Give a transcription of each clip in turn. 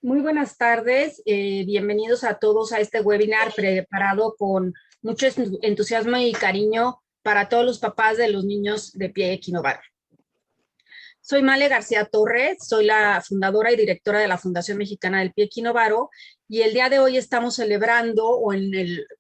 Muy buenas tardes, bienvenidos a todos a este webinar preparado con mucho entusiasmo y cariño para todos los papás de los niños de Pie Equinovaro. Soy Male García Torres, soy la fundadora y directora de la Fundación Mexicana del Pie Equinovaro y el día de hoy estamos celebrando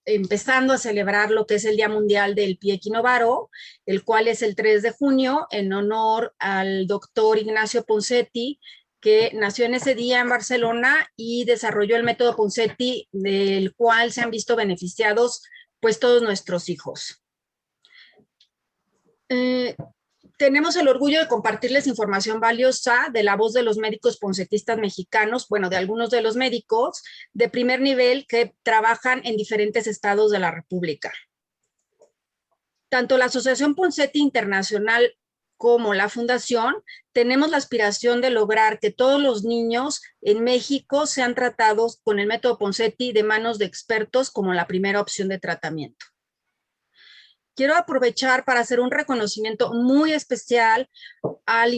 empezando a celebrar lo que es el Día Mundial del Pie Equinovaro, el cual es el 3 de junio en honor al doctor Ignacio Ponseti, que nació en ese día en Barcelona y desarrolló el método Ponseti, del cual se han visto beneficiados pues todos nuestros hijos. Tenemos el orgullo de compartirles información valiosa de la voz de los médicos poncetistas mexicanos, bueno, de algunos de los médicos de primer nivel que trabajan en diferentes estados de la República. Tanto la Asociación Ponseti Internacional como la Fundación tenemos la aspiración de lograr que todos los niños en México sean tratados con el método Ponseti de manos de expertos como la primera opción de tratamiento. Quiero aprovechar para hacer un reconocimiento muy especial a la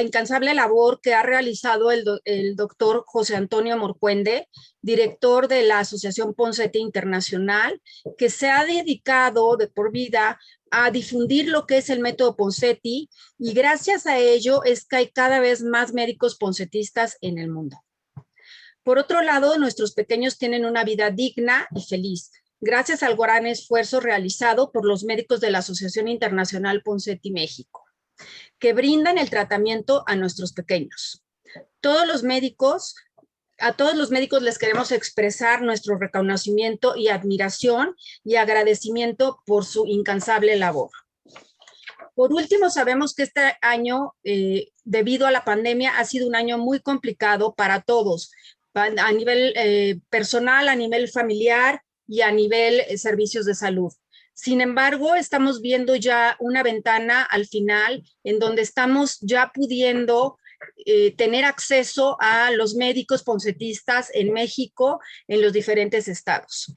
incansable labor que ha realizado el doctor José Antonio Morcuende, director de la Asociación Ponseti Internacional, que se ha dedicado de por vida a difundir lo que es el método Ponseti, y gracias a ello es que hay cada vez más médicos poncetistas en el mundo. Por otro lado, nuestros pequeños tienen una vida digna y feliz, gracias al gran esfuerzo realizado por los médicos de la Asociación Internacional Ponseti México, que brindan el tratamiento a nuestros pequeños. A todos los médicos les queremos expresar nuestro reconocimiento y admiración y agradecimiento por su incansable labor. Por último, sabemos que este año, debido a la pandemia, ha sido un año muy complicado para todos, a nivel personal, a nivel familiar y a nivel servicios de salud. Sin embargo, estamos viendo ya una ventana al final en donde estamos ya pudiendo tener acceso a los médicos poncetistas en México, en los diferentes estados.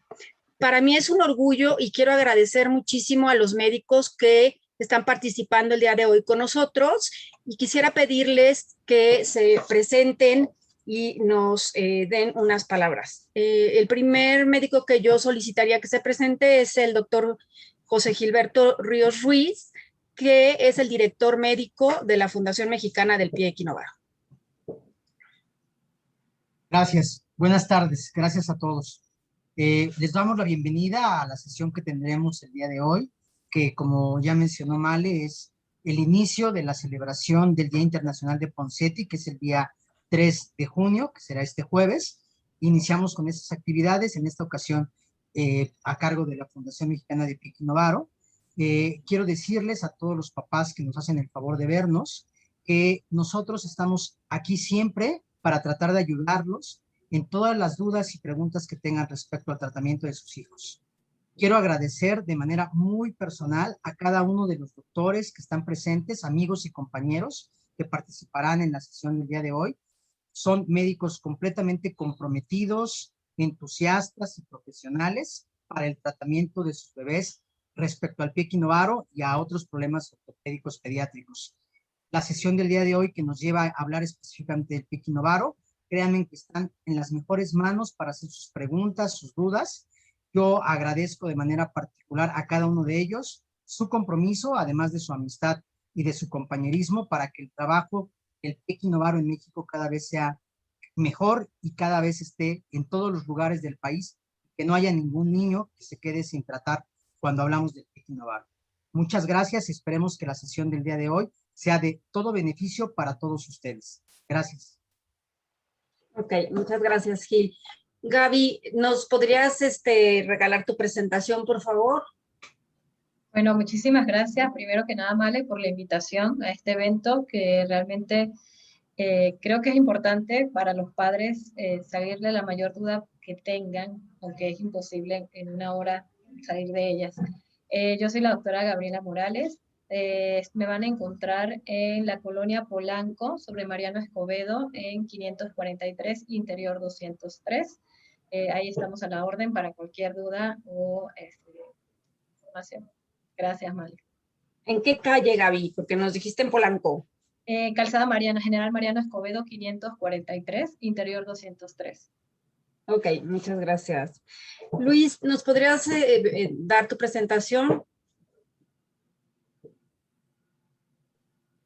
Para mí es un orgullo y quiero agradecer muchísimo a los médicos que están participando el día de hoy con nosotros, y quisiera pedirles que se presenten y nos den unas palabras. El primer médico que yo solicitaría que se presente es el doctor José Gilberto Ríos Ruiz, que es el director médico de la Fundación Mexicana del Pie Equinovaro. Gracias, buenas tardes, gracias a todos. Les damos la bienvenida a la sesión que tendremos el día de hoy, que como ya mencionó Male, es el inicio de la celebración del Día Internacional de Ponseti, que es el día 3 de junio, que será este jueves. Iniciamos con estas actividades, en esta ocasión a cargo de la Fundación Mexicana de Pie Equinovaro. Quiero decirles a todos los papás que nos hacen el favor de vernos, que nosotros estamos aquí siempre para tratar de ayudarlos en todas las dudas y preguntas que tengan respecto al tratamiento de sus hijos. Quiero agradecer de manera muy personal a cada uno de los doctores que están presentes, amigos y compañeros que participarán en la sesión del día de hoy. Son médicos completamente comprometidos, entusiastas y profesionales para el tratamiento de sus bebés respecto al pie equinovaro y a otros problemas ortopédicos pediátricos. La sesión del día de hoy, que nos lleva a hablar específicamente del pie equinovaro, créanme que están en las mejores manos para hacer sus preguntas, sus dudas. Yo agradezco de manera particular a cada uno de ellos su compromiso, además de su amistad y de su compañerismo, para que el trabajo del pie equinovaro en México cada vez sea mejor y cada vez esté en todos los lugares del país, que no haya ningún niño que se quede sin tratar cuando hablamos del pie equinovaro. Muchas gracias y esperemos que la sesión del día de hoy sea de todo beneficio para todos ustedes. Gracias. Ok, muchas gracias, Gil. Gaby, ¿nos podrías regalar tu presentación, por favor? Bueno, muchísimas gracias, primero que nada, Male, por la invitación a este evento, que realmente creo que es importante para los padres salirle la mayor duda que tengan, aunque es imposible en una hora salir de ellas. Yo soy la doctora Gabriela Morales. Me van a encontrar en la colonia Polanco, sobre Mariano Escobedo, en 543, interior 203. Ahí estamos a la orden para cualquier duda o información. Gracias, Male. ¿En qué calle, Gaby? Porque nos dijiste en Polanco. Calzada Mariana, General Mariano Escobedo 543, interior 203. Ok, muchas gracias. Luis, ¿nos podrías dar tu presentación?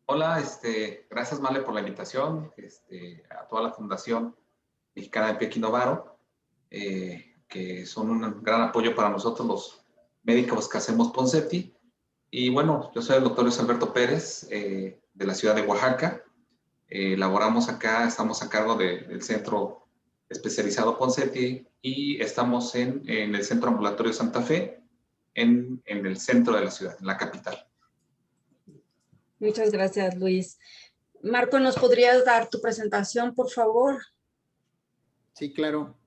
Hola, gracias Male por la invitación, a toda la Fundación Mexicana de Pie Equinovaro, que son un gran apoyo para nosotros los médicos que hacemos Ponseti. Y bueno, yo soy el doctor Luis Alberto Pérez, de la ciudad de Oaxaca. Laboramos acá, estamos a cargo del centro especializado Ponseti y estamos en el Centro Ambulatorio Santa Fe, en el centro de la ciudad, en la capital. Muchas gracias, Luis. Marco, ¿nos podrías dar tu presentación, por favor? Sí, claro.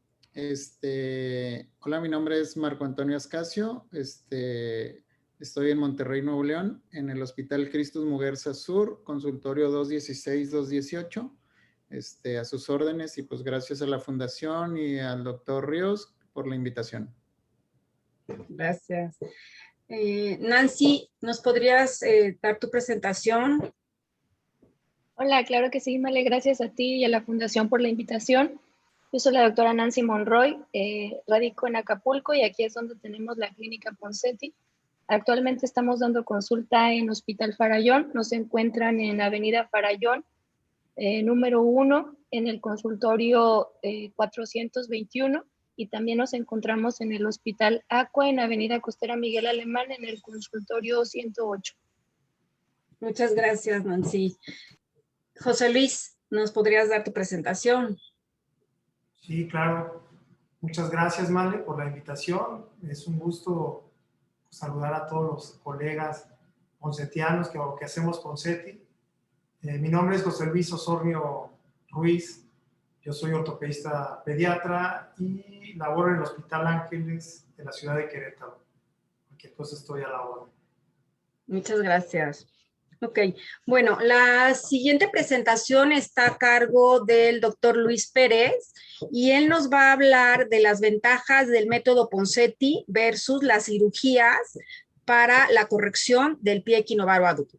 Hola, mi nombre es Marco Antonio Ascasio. Estoy en Monterrey, Nuevo León, en el Hospital Cristus Muguerza Sur, consultorio 216-218. A sus órdenes, y pues gracias a la Fundación y al doctor Ríos por la invitación. Gracias. Nancy, ¿nos podrías dar tu presentación? Hola, claro que sí, Male, gracias a ti y a la Fundación por la invitación. Yo soy la doctora Nancy Monroy, radico en Acapulco y aquí es donde tenemos la clínica Ponseti. Actualmente estamos dando consulta en Hospital Farallón, nos encuentran en Avenida Farallón, número 1, en el consultorio 421, y también nos encontramos en el Hospital Aqua, en Avenida Costera Miguel Alemán, en el consultorio 108. Muchas gracias, Nancy. José Luis, ¿nos podrías dar tu presentación? Sí, claro. Muchas gracias, Male, por la invitación. Es un gusto saludar a todos los colegas ponsetianos que hacemos Ponseti. Mi nombre es José Luis Osornio Ruiz. Yo soy ortopedista pediatra y laboro en el Hospital Ángeles de la ciudad de Querétaro. Cualquier cosa estoy a la orden. Muchas gracias. Ok, bueno, la siguiente presentación está a cargo del doctor Luis Pérez y él nos va a hablar de las ventajas del método Ponseti versus las cirugías para la corrección del pie equinovaro adulto.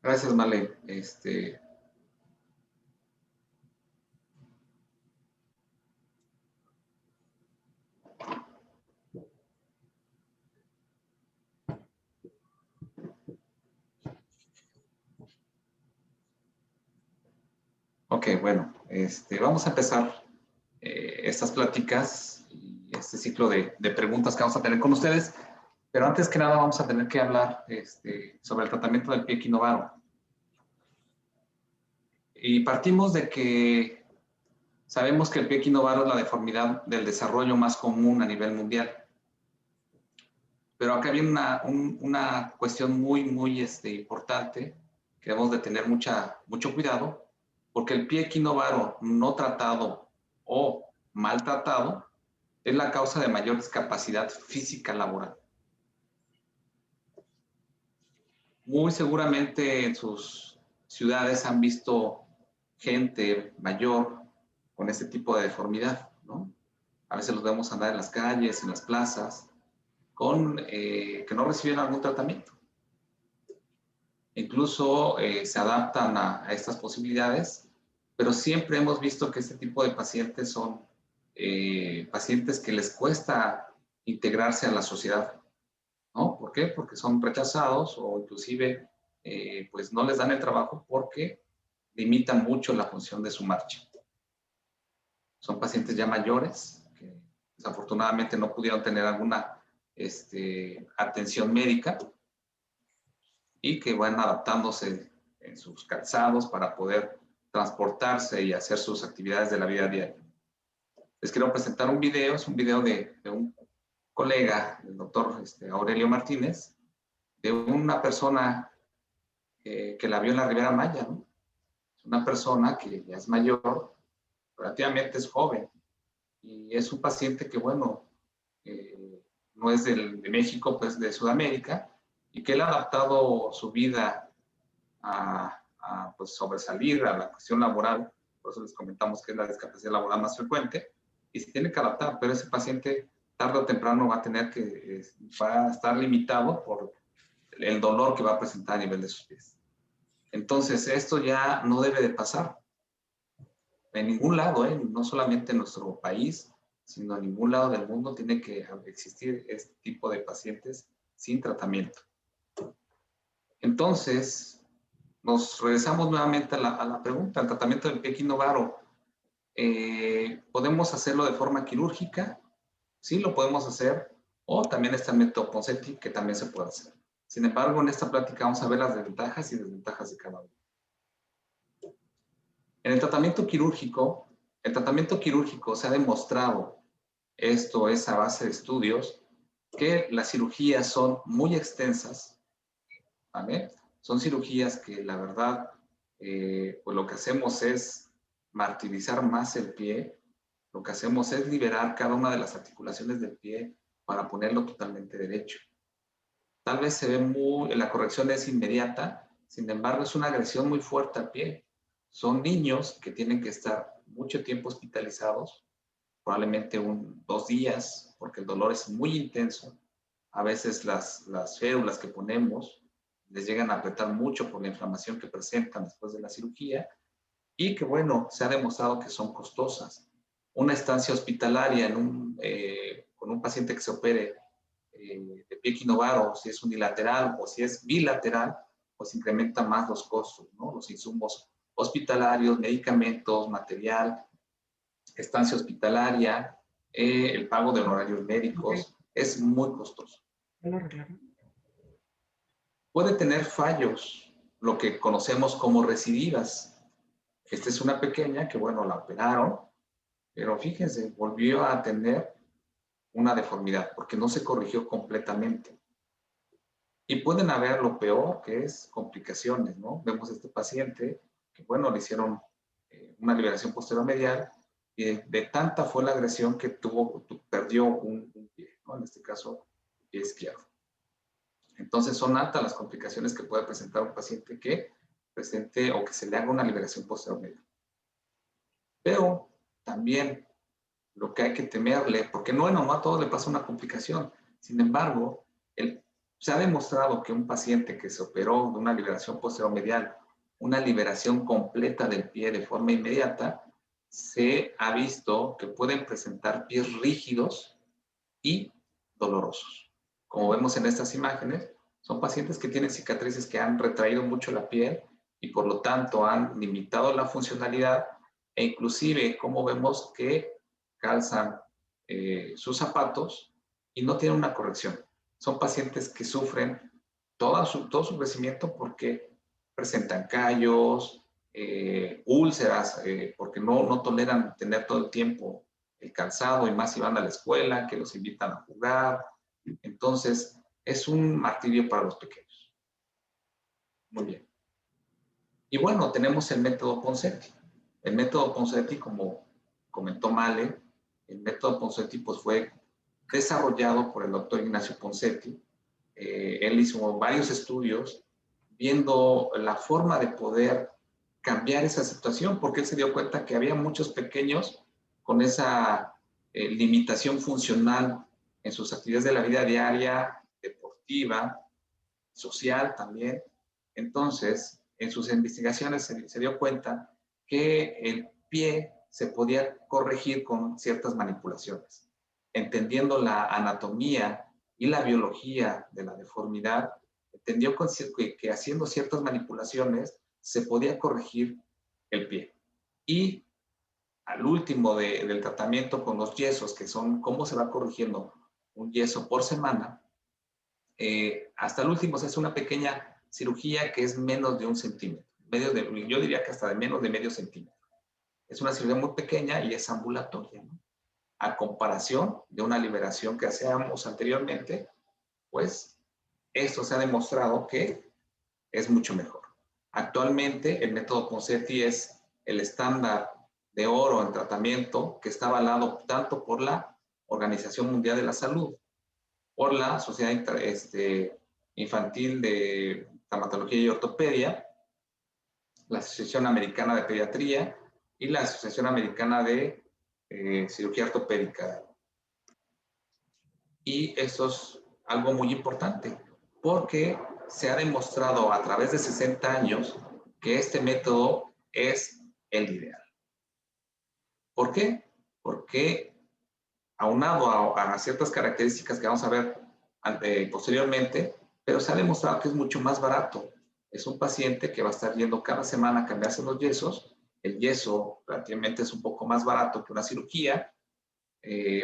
Gracias, Male. Ok, bueno, vamos a empezar estas pláticas y este ciclo de preguntas que vamos a tener con ustedes, pero antes que nada vamos a tener que hablar sobre el tratamiento del pie equinovaro. Y partimos de que sabemos que el pie equinovaro es la deformidad del desarrollo más común a nivel mundial. Pero acá viene una cuestión muy importante que debemos de tener mucho cuidado, porque el pie equinovaro no tratado o maltratado es la causa de mayor discapacidad física laboral. Muy seguramente en sus ciudades han visto gente mayor con este tipo de deformidad, ¿no? A veces los vemos andar en las calles, en las plazas, que no reciben algún tratamiento. Incluso se adaptan a estas posibilidades, pero siempre hemos visto que este tipo de pacientes son pacientes que les cuesta integrarse a la sociedad, ¿no? ¿Por qué? Porque son rechazados o inclusive pues no les dan el trabajo porque limitan mucho la función de su marcha. Son pacientes ya mayores que desafortunadamente no pudieron tener alguna atención médica y que van adaptándose en sus calzados para poder transportarse y hacer sus actividades de la vida diaria. Les quiero presentar un video, es un video de un colega, el doctor Aurelio Martínez, de una persona que la vio en la Riviera Maya, ¿no? Es una persona que ya es mayor, relativamente es joven, y es un paciente que, bueno, no es de México, pues de Sudamérica, y que él ha adaptado su vida a pues sobresalir a la cuestión laboral por eso les comentamos que es la discapacidad laboral más frecuente, y se tiene que adaptar, pero ese paciente tarde o temprano va a tener que, va a estar limitado por el dolor que va a presentar a nivel de sus pies. Entonces, esto ya no debe de pasar en ningún lado, no solamente en nuestro país, sino en ningún lado del mundo tiene que existir este tipo de pacientes sin tratamiento. Entonces, nos regresamos nuevamente a la pregunta, el tratamiento del pie equinovaro. ¿Podemos hacerlo de forma quirúrgica? Sí, lo podemos hacer, o también está el método Ponseti, que también se puede hacer. Sin embargo, en esta plática vamos a ver las ventajas y desventajas de cada uno. En el tratamiento quirúrgico se ha demostrado, esto es a base de estudios, que las cirugías son muy extensas, ¿vale? Son cirugías que la verdad, pues lo que hacemos es martirizar más el pie, lo que hacemos es liberar cada una de las articulaciones del pie para ponerlo totalmente derecho. Tal vez se ve la corrección es inmediata, sin embargo es una agresión muy fuerte al pie. Son niños que tienen que estar mucho tiempo hospitalizados, probablemente 2 días, porque el dolor es muy intenso. A veces las férulas que ponemos les llegan a apretar mucho por la inflamación que presentan después de la cirugía y que, bueno, se ha demostrado que son costosas. Una estancia hospitalaria con un paciente que se opere de pie equinovaro, si es unilateral o si es bilateral, pues incrementa más los costos, ¿no? Los insumos hospitalarios, medicamentos, material, estancia hospitalaria, el pago de honorarios médicos, es muy costoso. Puede tener fallos, lo que conocemos como recidivas. Esta es una pequeña que, bueno, la operaron, pero fíjense, volvió a tener una deformidad porque no se corrigió completamente. Y pueden haber lo peor, que es complicaciones, ¿no? Vemos a este paciente que, bueno, le hicieron una liberación posterior medial y de tanta fue la agresión que perdió un pie, ¿no? En este caso, el pie izquierdo. Entonces, son altas las complicaciones que puede presentar un paciente que presente o que se le haga una liberación posterior medial. Pero también lo que hay que temerle, porque no a todos le pasa una complicación. Sin embargo, se ha demostrado que un paciente que se operó de una liberación posteromedial, una liberación completa del pie de forma inmediata, se ha visto que pueden presentar pies rígidos y dolorosos. Como vemos en estas imágenes, son pacientes que tienen cicatrices que han retraído mucho la piel y por lo tanto han limitado la funcionalidad e inclusive como vemos que calzan sus zapatos y no tienen una corrección. Son pacientes que sufren todo su crecimiento porque presentan callos, úlceras, porque no toleran tener todo el tiempo el calzado y más si van a la escuela, que los invitan a jugar. Entonces, es un martirio para los pequeños. Muy bien. Y bueno, tenemos el método Ponseti. El método Ponseti, como comentó Male, el método Ponseti pues, fue desarrollado por el doctor Ignacio Ponseti. Él hizo varios estudios viendo la forma de poder cambiar esa situación, porque él se dio cuenta que había muchos pequeños con esa limitación funcional en sus actividades de la vida diaria, deportiva, social también. Entonces, en sus investigaciones se dio cuenta que el pie se podía corregir con ciertas manipulaciones. Entendiendo la anatomía y la biología de la deformidad, entendió que haciendo ciertas manipulaciones se podía corregir el pie. Y al último del tratamiento con los yesos, que son cómo se va corrigiendo un yeso por semana, hasta el último se hace una pequeña cirugía que es menos de 1 centímetro. Yo diría que hasta de menos de medio centímetro. Es una cirugía muy pequeña y es ambulatoria, ¿no? A comparación de una liberación que hacíamos anteriormente, pues esto se ha demostrado que es mucho mejor. Actualmente el método Ponseti es el estándar de oro en tratamiento que está avalado tanto por la Organización Mundial de la Salud, por la Sociedad Infantil de Traumatología y Ortopedia, la Asociación Americana de Pediatría y la Asociación Americana de Cirugía Ortopédica. Y esto es algo muy importante, porque se ha demostrado a través de 60 años que este método es el ideal. ¿Por qué? Porque aunado a ciertas características que vamos a ver posteriormente, pero se ha demostrado que es mucho más barato. Es un paciente que va a estar yendo cada semana a cambiarse los yesos. El yeso relativamente es un poco más barato que una cirugía.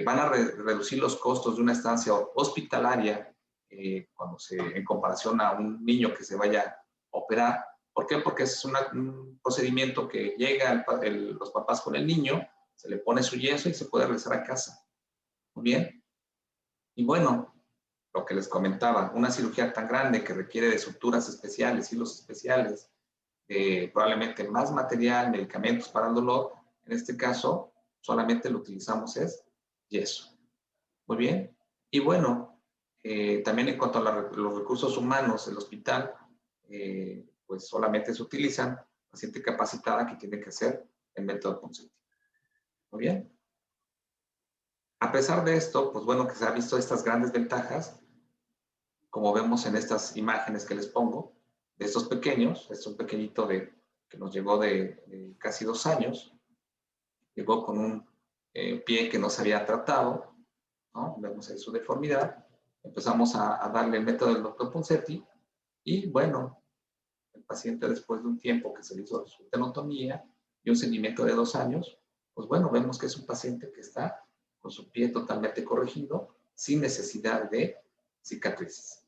Van a reducir los costos de una estancia hospitalaria en comparación a un niño que se vaya a operar. ¿Por qué? Porque es un procedimiento que llega los papás con el niño, se le pone su yeso y se puede regresar a casa. Muy bien. Y bueno, lo que les comentaba, una cirugía tan grande que requiere de suturas especiales, hilos especiales, probablemente más material, medicamentos para el dolor, en este caso solamente lo utilizamos es yeso. Muy bien. Y bueno, también en cuanto a los recursos humanos del hospital, pues solamente se utilizan paciente capacitada que tiene que hacer el método Ponseti. Muy bien. A pesar de esto, pues bueno, que se han visto estas grandes ventajas, como vemos en estas imágenes que les pongo, de estos pequeños, este es un pequeñito que nos llegó de casi 2 años, llegó con un pie que no se había tratado, ¿no? Vemos ahí su deformidad, empezamos a darle el método del Dr. Ponseti, y bueno, el paciente después de un tiempo que se le hizo su tenotomía y un seguimiento de 2 años, pues bueno, vemos que es un paciente que está con su pie totalmente corregido, sin necesidad de cicatrices.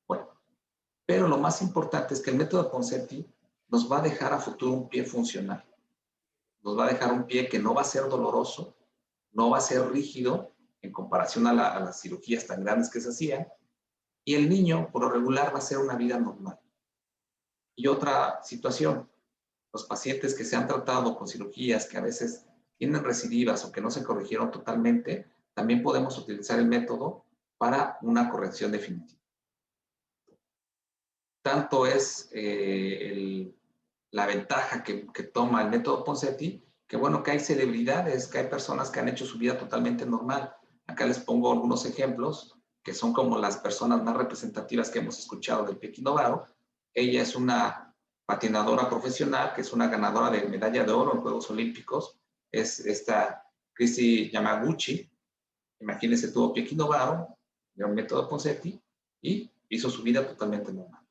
Bueno, pero lo más importante es que el método Ponseti nos va a dejar a futuro un pie funcional. Nos va a dejar un pie que no va a ser doloroso, no va a ser rígido en comparación a las cirugías tan grandes que se hacían, y el niño, por lo regular, va a hacer una vida normal. Y otra situación, los pacientes que se han tratado con cirugías que a veces tienen recidivas o que no se corrigieron totalmente, también podemos utilizar el método para una corrección definitiva. Tanto es la ventaja que toma el método Ponseti, que bueno, que hay celebridades, que hay personas que han hecho su vida totalmente normal. Acá les pongo algunos ejemplos, que son como las personas más representativas que hemos escuchado del pie equinovaro. Ella es una patinadora profesional, que es una ganadora de medalla de oro en Juegos Olímpicos. Es esta Christy Yamaguchi. Imagínense, tuvo pie equinovaro, de un método Ponseti, y hizo su vida totalmente normal.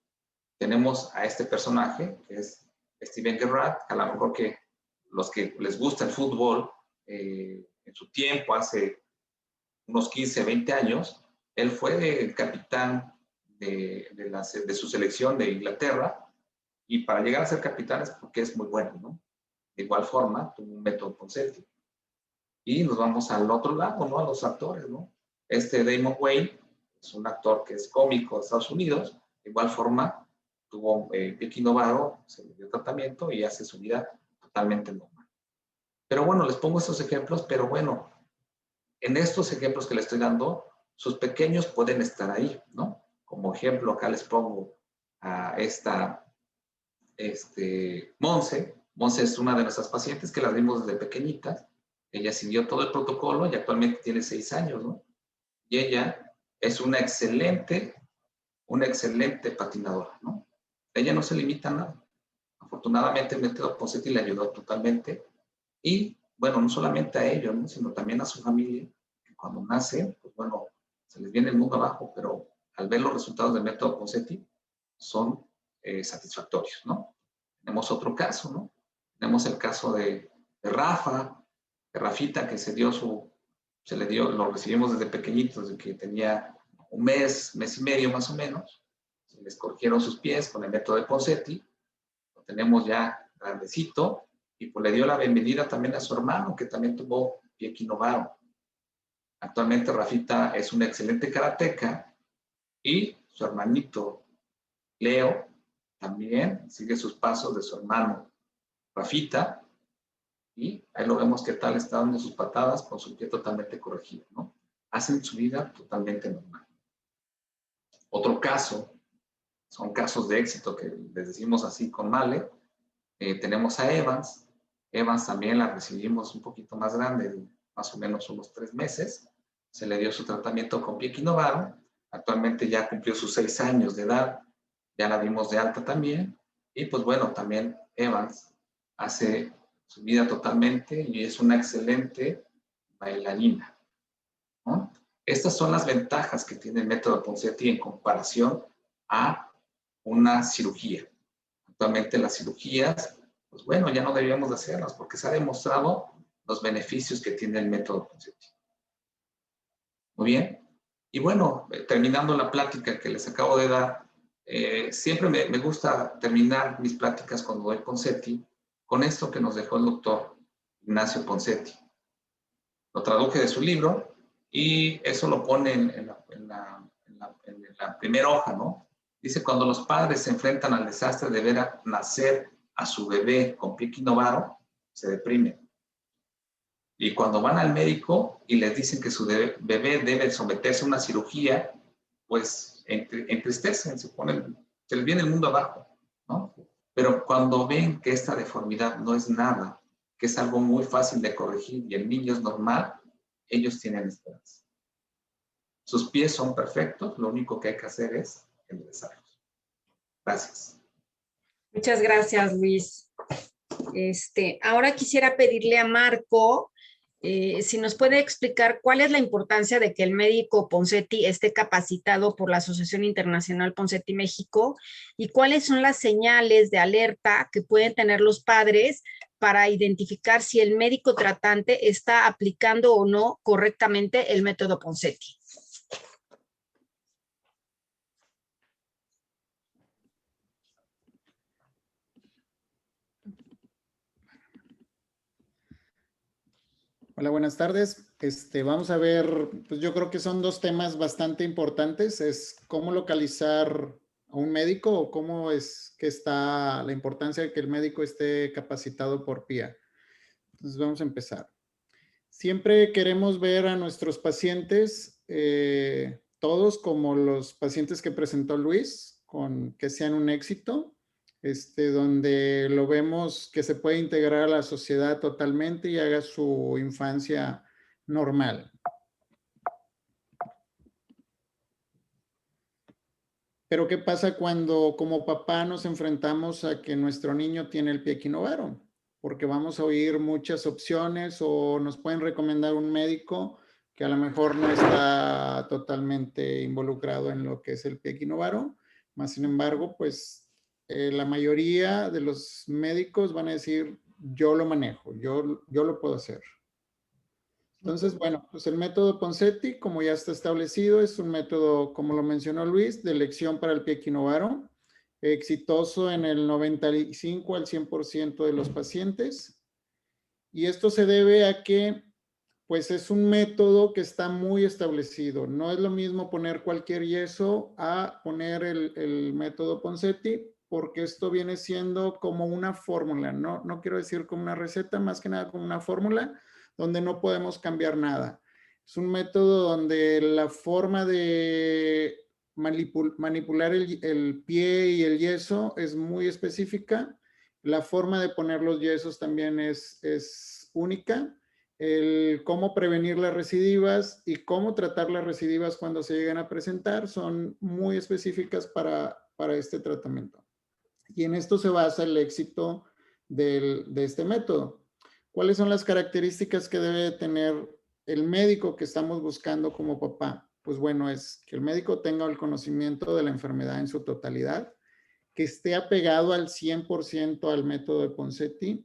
Tenemos a este personaje, que es Steven Gerrard, a lo mejor que los que les gusta el fútbol, en su tiempo, hace unos 15, 20 años, él fue el capitán de su selección de Inglaterra, y para llegar a ser capitán es porque es muy bueno, ¿no? De igual forma, tuvo un método Ponseti. Y nos vamos al otro lado, ¿no? A los actores, ¿no? Damon Wayne es un actor que es cómico de Estados Unidos, de igual forma, tuvo pie equinovaro, se le dio tratamiento y hace su vida totalmente normal. Pero bueno, les pongo estos ejemplos, pero bueno, en estos ejemplos que les estoy dando, sus pequeños pueden estar ahí, ¿no? Como ejemplo, acá les pongo a esta Monse. Monse es una de nuestras pacientes que las vimos desde pequeñitas. Ella siguió todo el protocolo y actualmente tiene 6 años, ¿no? Y ella es una excelente patinadora, ¿no? Ella no se limita a nada. Afortunadamente el método Ponseti le ayudó totalmente, y bueno, no solamente a ellos, ¿no? Sino también a su familia, que cuando nace, pues bueno, se les viene el mundo abajo, pero al ver los resultados del método Ponseti son satisfactorios, ¿no? Tenemos otro caso, ¿no? Tenemos el caso de Rafa, de Rafita, que lo recibimos desde pequeñitos, desde que tenía un mes y medio más o menos. Se les corrigieron sus pies con el método de Ponseti, lo tenemos ya grandecito, y pues le dio la bienvenida también a su hermano, que también tuvo pie equinovaro. Actualmente Rafita es un excelente karateca, y su hermanito Leo también sigue sus pasos de su hermano Rafita, y ahí lo vemos que tal está dando sus patadas con su pie totalmente corregido, ¿no? Hacen su vida totalmente normal. Otro caso, son casos de éxito que les decimos así con Male. Tenemos a Evans. Evans también la recibimos un poquito más grande, más o menos unos 3 meses. Se le dio su tratamiento con Piequinovaro. Actualmente ya cumplió sus 6 años de edad. Ya la dimos de alta también. Y pues bueno, también Evans hace su vida totalmente y es una excelente bailarina, ¿no? Estas son las ventajas que tiene el método Ponseti en comparación a una cirugía. Actualmente las cirugías, pues bueno, ya no deberíamos de hacerlas porque se ha demostrado los beneficios que tiene el método Ponseti. Muy bien. Y bueno, terminando la plática que les acabo de dar, siempre me gusta terminar mis pláticas cuando doy Ponseti con esto que nos dejó el doctor Ignacio Ponseti. Lo traduje de su libro y eso lo pone en la primera hoja, ¿no? Dice, cuando los padres se enfrentan al desastre de ver nacer a su bebé con Piequinovaro, se deprimen. Y cuando van al médico y les dicen que su bebé debe someterse a una cirugía, pues entristecen, se les viene el mundo abajo, ¿no? Pero cuando ven que esta deformidad no es nada, que es algo muy fácil de corregir y el niño es normal, ellos tienen esperanza. Sus pies son perfectos, lo único que hay que hacer es enderezarlos. Gracias. Muchas gracias, Luis. Ahora quisiera pedirle a Marco si nos puede explicar cuál es la importancia de que el médico Ponseti esté capacitado por la Asociación Internacional Ponseti México y cuáles son las señales de alerta que pueden tener los padres para identificar si el médico tratante está aplicando o no correctamente el método Ponseti. Hola, buenas tardes. Vamos a ver, pues yo creo que son dos temas bastante importantes. Es cómo localizar a un médico o cómo es que está la importancia de que el médico esté capacitado por PIA. Entonces vamos a empezar. Siempre queremos ver a nuestros pacientes, todos como los pacientes que presentó Luis, que sean un éxito. Donde lo vemos que se puede integrar a la sociedad totalmente y haga su infancia normal. Pero ¿qué pasa cuando como papá nos enfrentamos a que nuestro niño tiene el Piequinovaro? Porque vamos a oír muchas opciones o nos pueden recomendar un médico que a lo mejor no está totalmente involucrado en lo que es el Piequinovaro, más sin embargo, pues la mayoría de los médicos van a decir, yo lo manejo, yo lo puedo hacer. Entonces, bueno, pues el método Ponseti, como ya está establecido, es un método, como lo mencionó Luis, de elección para el Piequinovaro, exitoso en el 95 al 100% de los pacientes. Y esto se debe a que, pues es un método que está muy establecido. No es lo mismo poner cualquier yeso a poner el método Ponseti, porque esto viene siendo como una fórmula, no quiero decir como una receta, más que nada como una fórmula donde no podemos cambiar nada. Es un método donde la forma de manipular el pie y el yeso es muy específica. La forma de poner los yesos también es única. El cómo prevenir las recidivas y cómo tratar las recidivas cuando se llegan a presentar son muy específicas para este tratamiento. Y en esto se basa el éxito de este método. ¿Cuáles son las características que debe tener el médico que estamos buscando como papá? Pues bueno, es que el médico tenga el conocimiento de la enfermedad en su totalidad, que esté apegado al 100% al método de Ponseti,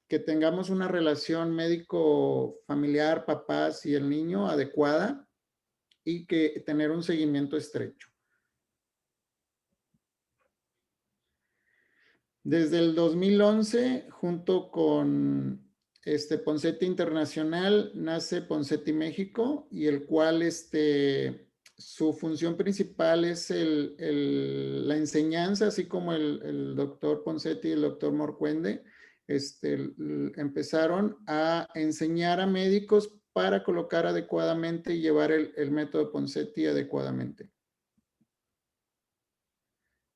que tengamos una relación médico-familiar, papás y el niño adecuada y que tener un seguimiento estrecho. Desde el 2011, junto con Ponseti Internacional, nace Ponseti México, y el cual su función principal es la enseñanza, así como el doctor Ponseti y el doctor Morcuende empezaron a enseñar a médicos para colocar adecuadamente y llevar el método Ponseti adecuadamente.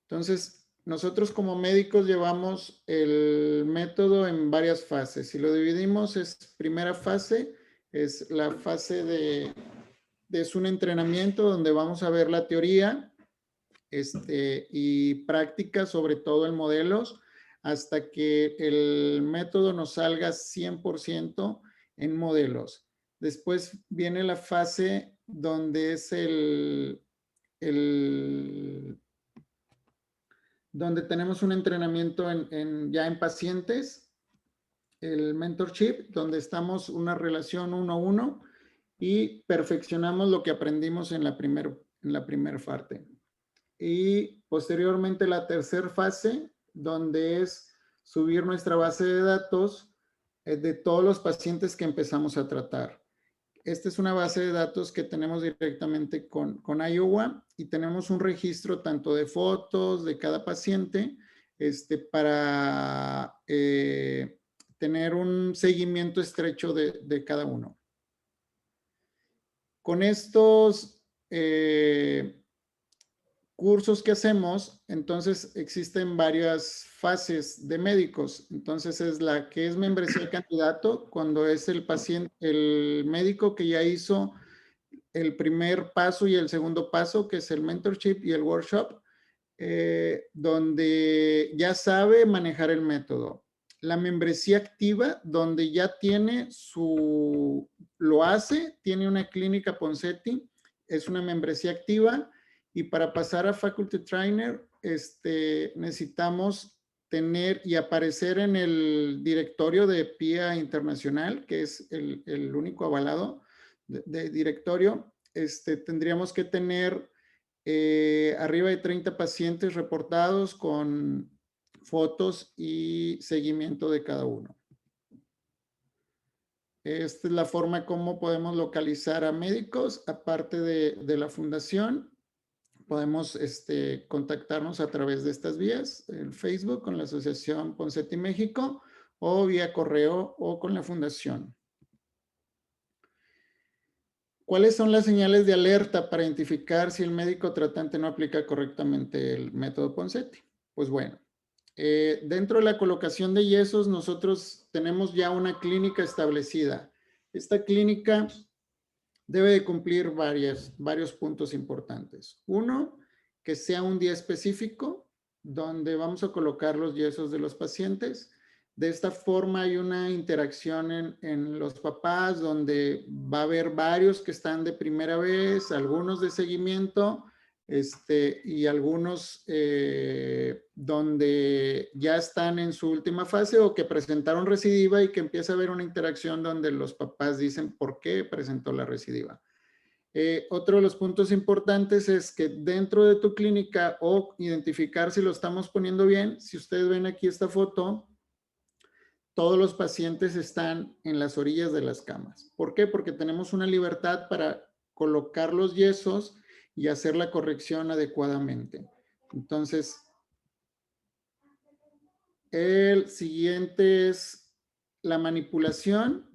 Entonces, nosotros como médicos llevamos el método en varias fases. Si lo dividimos, primera fase, es la fase es un entrenamiento donde vamos a ver la teoría y práctica sobre todo en modelos hasta que el método nos salga 100% en modelos. Después viene la fase donde es donde tenemos un entrenamiento ya en pacientes, el mentorship, donde estamos una relación 1-1 y perfeccionamos lo que aprendimos en la primera parte. Y posteriormente la tercera fase, donde es subir nuestra base de datos de todos los pacientes que empezamos a tratar. Esta es una base de datos que tenemos directamente con Iowa y tenemos un registro tanto de fotos de cada paciente para tener un seguimiento estrecho de cada uno. Con estos cursos que hacemos, entonces existen varias fases de médicos. Entonces es la que es membresía de candidato, cuando es el paciente, el médico que ya hizo el primer paso y el segundo paso, que es el mentorship y el workshop, donde ya sabe manejar el método. La membresía activa, donde ya tiene lo hace, tiene una clínica Ponseti, es una membresía activa. Y para pasar a Faculty Trainer, necesitamos tener y aparecer en el directorio de PIA Internacional, que es el único avalado de directorio. Tendríamos que tener arriba de 30 pacientes reportados con fotos y seguimiento de cada uno. Esta es la forma como podemos localizar a médicos, aparte de la fundación. Podemos contactarnos a través de estas vías, el Facebook con la Asociación Ponseti México o vía correo o con la fundación. ¿Cuáles son las señales de alerta para identificar si el médico tratante no aplica correctamente el método Ponseti? Pues bueno, dentro de la colocación de yesos nosotros tenemos ya una clínica establecida. Esta clínica debe de cumplir varios puntos importantes. Uno, que sea un día específico donde vamos a colocar los yesos de los pacientes. De esta forma hay una interacción en los papás donde va a haber varios que están de primera vez, algunos de seguimiento y algunos donde ya están en su última fase o que presentaron recidiva y que empieza a haber una interacción donde los papás dicen por qué presentó la recidiva. Otro de los puntos importantes es que dentro de tu clínica o identificar si lo estamos poniendo bien, si ustedes ven aquí esta foto, todos los pacientes están en las orillas de las camas. ¿Por qué? Porque tenemos una libertad para colocar los yesos y hacer la corrección adecuadamente. Entonces, el siguiente es la manipulación.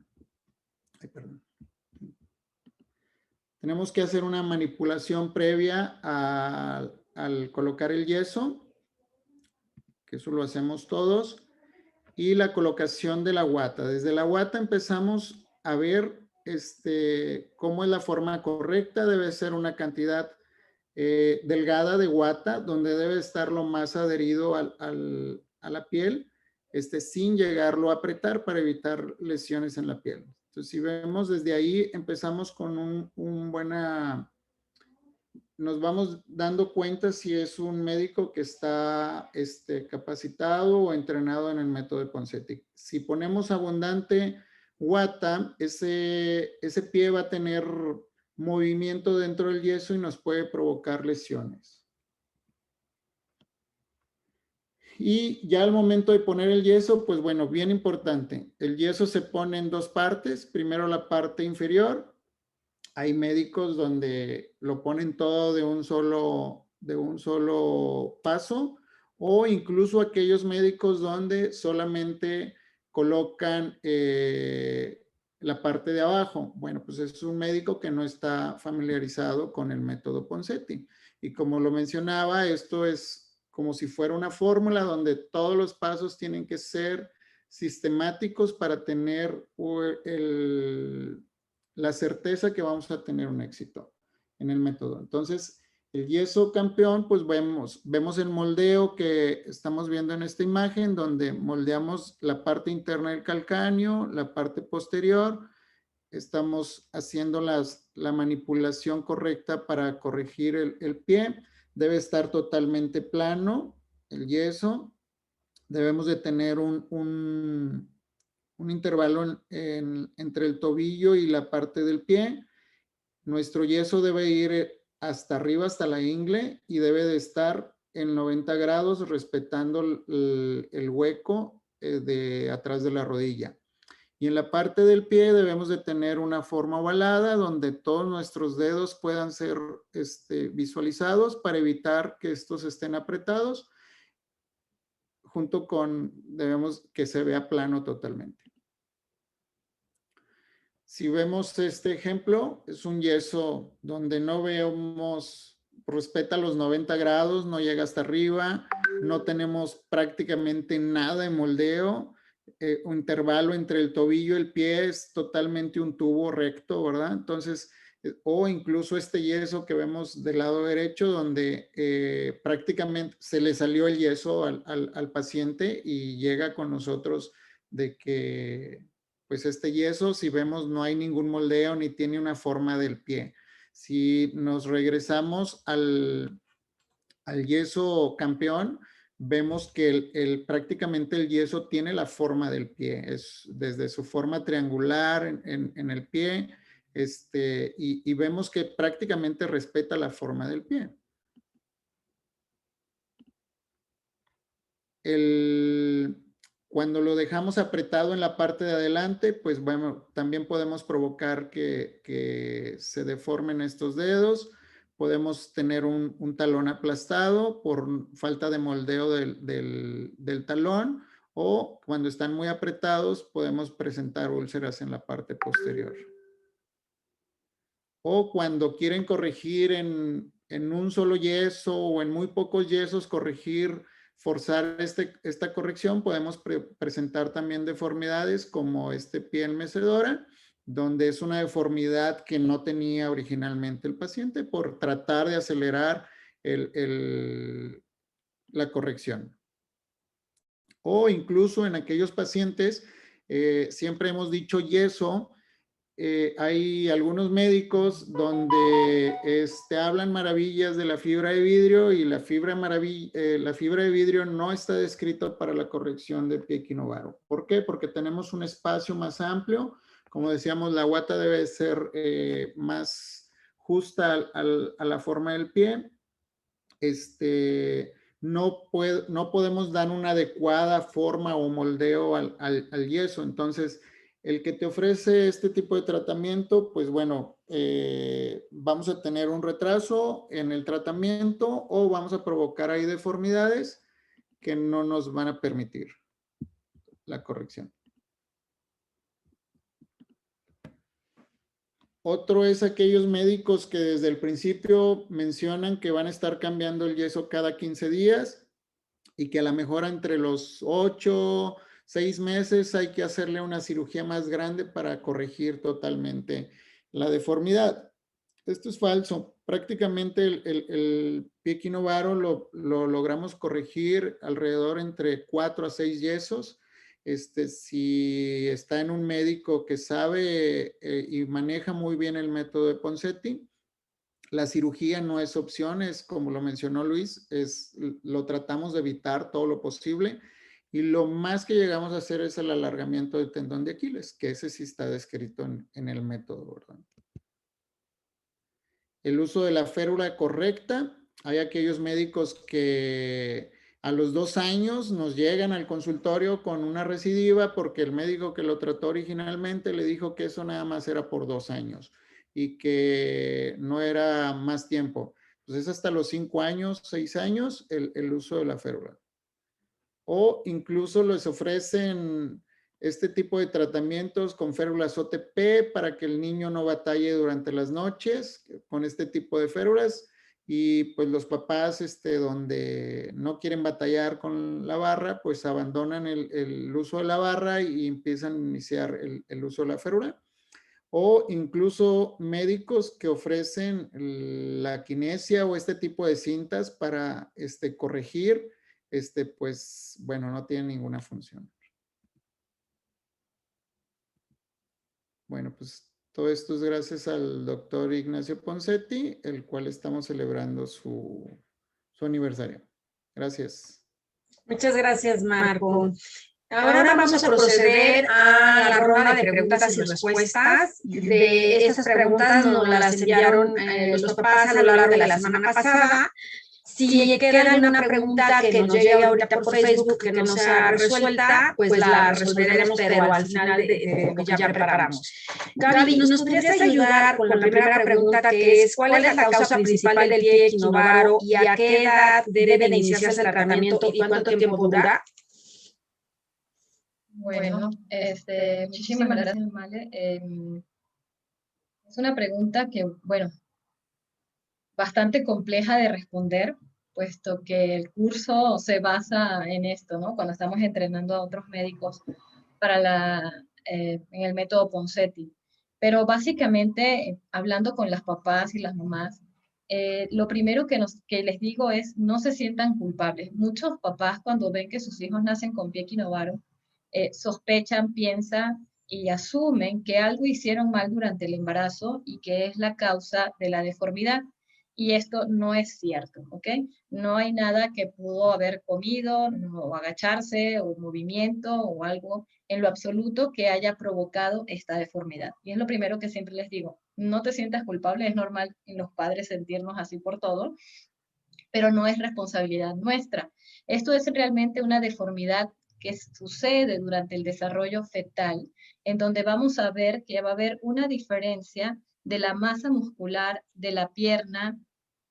Ay, perdón. Tenemos que hacer una manipulación previa al colocar el yeso, que eso lo hacemos todos, y la colocación de la guata. Desde la guata empezamos a ver cómo es la forma correcta. Debe ser una cantidad delgada de guata, donde debe estar lo más adherido a la piel, sin llegarlo a apretar para evitar lesiones en la piel. Entonces, si vemos desde ahí, empezamos con nos vamos dando cuenta si es un médico que está capacitado o entrenado en el método de Ponseti. Si ponemos abundante guata, ese pie va a tener movimiento dentro del yeso y nos puede provocar lesiones. Y ya al momento de poner el yeso, pues bueno, bien importante. El yeso se pone en dos partes. Primero la parte inferior. Hay médicos donde lo ponen todo de un solo paso, o incluso aquellos médicos donde solamente colocan la parte de abajo. Bueno, pues es un médico que no está familiarizado con el método Ponseti. Y como lo mencionaba, esto es como si fuera una fórmula donde todos los pasos tienen que ser sistemáticos para tener la certeza que vamos a tener un éxito en el método. Entonces, el yeso campeón, pues vemos el moldeo que estamos viendo en esta imagen, donde moldeamos la parte interna del calcáneo, la parte posterior. Estamos haciendo la manipulación correcta para corregir el pie. Debe estar totalmente plano el yeso. Debemos de tener un intervalo entre el tobillo y la parte del pie. Nuestro yeso debe ir hasta arriba, hasta la ingle, y debe de estar en 90 grados, respetando el hueco de atrás de la rodilla. Y en la parte del pie debemos de tener una forma ovalada donde todos nuestros dedos puedan ser visualizados para evitar que estos estén apretados, junto con, debemos que se vea plano totalmente. Si vemos este ejemplo, es un yeso donde no vemos, respeta los 90 grados, no llega hasta arriba, no tenemos prácticamente nada de moldeo, un intervalo entre el tobillo y el pie es totalmente un tubo recto, ¿verdad? Entonces, o incluso este yeso que vemos del lado derecho, donde prácticamente se le salió el yeso al paciente y llega con nosotros de que, pues este yeso, si vemos, no hay ningún moldeo ni tiene una forma del pie. Si nos regresamos al yeso campeón, vemos que prácticamente el yeso tiene la forma del pie, es desde su forma triangular en el pie, y vemos que prácticamente respeta la forma del pie. Cuando lo dejamos apretado en la parte de adelante, pues bueno, también podemos provocar que se deformen estos dedos. Podemos tener un talón aplastado por falta de moldeo del talón, o cuando están muy apretados podemos presentar úlceras en la parte posterior. O cuando quieren corregir en un solo yeso o en muy pocos yesos, forzar esta corrección, podemos presentar también deformidades como este pie en mecedora, donde es una deformidad que no tenía originalmente el paciente por tratar de acelerar la corrección. O incluso en aquellos pacientes, siempre hemos dicho yeso, hay algunos médicos donde hablan maravillas de la fibra de vidrio, y la fibra de vidrio no está descrita para la corrección de pie equinovaro. ¿Por qué? Porque tenemos un espacio más amplio. Como decíamos, la guata debe ser más justa a la forma del pie. No podemos dar una adecuada forma o moldeo al yeso. Entonces, el que te ofrece este tipo de tratamiento, pues bueno, vamos a tener un retraso en el tratamiento, o vamos a provocar ahí deformidades que no nos van a permitir la corrección. Otro es aquellos médicos que desde el principio mencionan que van a estar cambiando el yeso cada 15 días y que a lo mejor entre los 8, 6 meses hay que hacerle una cirugía más grande para corregir totalmente la deformidad. Esto es falso. Prácticamente el pie equinovaro lo logramos corregir alrededor entre 4 a 6 yesos. Si está en un médico que sabe y maneja muy bien el método de Ponseti, la cirugía no es opción, es como lo mencionó Luis, lo tratamos de evitar todo lo posible, y lo más que llegamos a hacer es el alargamiento del tendón de Aquiles, que ese sí está descrito en el método, ¿verdad? El uso de la férula correcta. Hay aquellos médicos que a los 2 años nos llegan al consultorio con una recidiva porque el médico que lo trató originalmente le dijo que eso nada más era por 2 años y que no era más tiempo. Entonces hasta los 5 años, 6 años el uso de la férula. O incluso les ofrecen este tipo de tratamientos con férulas OTP para que el niño no batalle durante las noches con este tipo de férulas. y pues los papás donde no quieren batallar con la barra, pues abandonan el uso de la barra y empiezan a iniciar el uso de la férula. O incluso médicos que ofrecen la kinesia o este tipo de cintas para corregir, pues bueno, no tienen ninguna función. Bueno, pues todo esto es gracias al doctor Ignacio Ponseti, el cual estamos celebrando su aniversario. Gracias. Muchas gracias, Marco. Ahora vamos a proceder a la ronda de preguntas y respuestas. De estas preguntas nos las enviaron los papás a lo largo de la semana pasada. Si queda alguna pregunta que nos llegue ahorita por Facebook que no sea resuelta, pues la resolveremos, pero al final de lo que ya preparamos. Gaby, ¿nos podrías ayudar con la primera pregunta, que es ¿cuál es la causa principal del pie equinovaro y a qué edad debe de iniciarse el tratamiento y cuánto tiempo dura? Bueno, muchísimas gracias, Male. Es una pregunta que, bueno, bastante compleja de responder, puesto que el curso se basa en esto, ¿no? Cuando estamos entrenando a otros médicos para en el método Ponseti. Pero básicamente, hablando con las papás y las mamás, lo primero que les digo es no se sientan culpables. Muchos papás cuando ven que sus hijos nacen con pie equinovaro, sospechan, piensan y asumen que algo hicieron mal durante el embarazo y que es la causa de la deformidad. Y esto no es cierto, ¿ok? No hay nada que pudo haber comido, o agacharse, o movimiento, o algo en lo absoluto que haya provocado esta deformidad. Y es lo primero que siempre les digo, no te sientas culpable, es normal en los padres sentirnos así por todo, pero no es responsabilidad nuestra. Esto es realmente una deformidad que sucede durante el desarrollo fetal, en donde vamos a ver que va a haber una diferencia de la masa muscular de la pierna,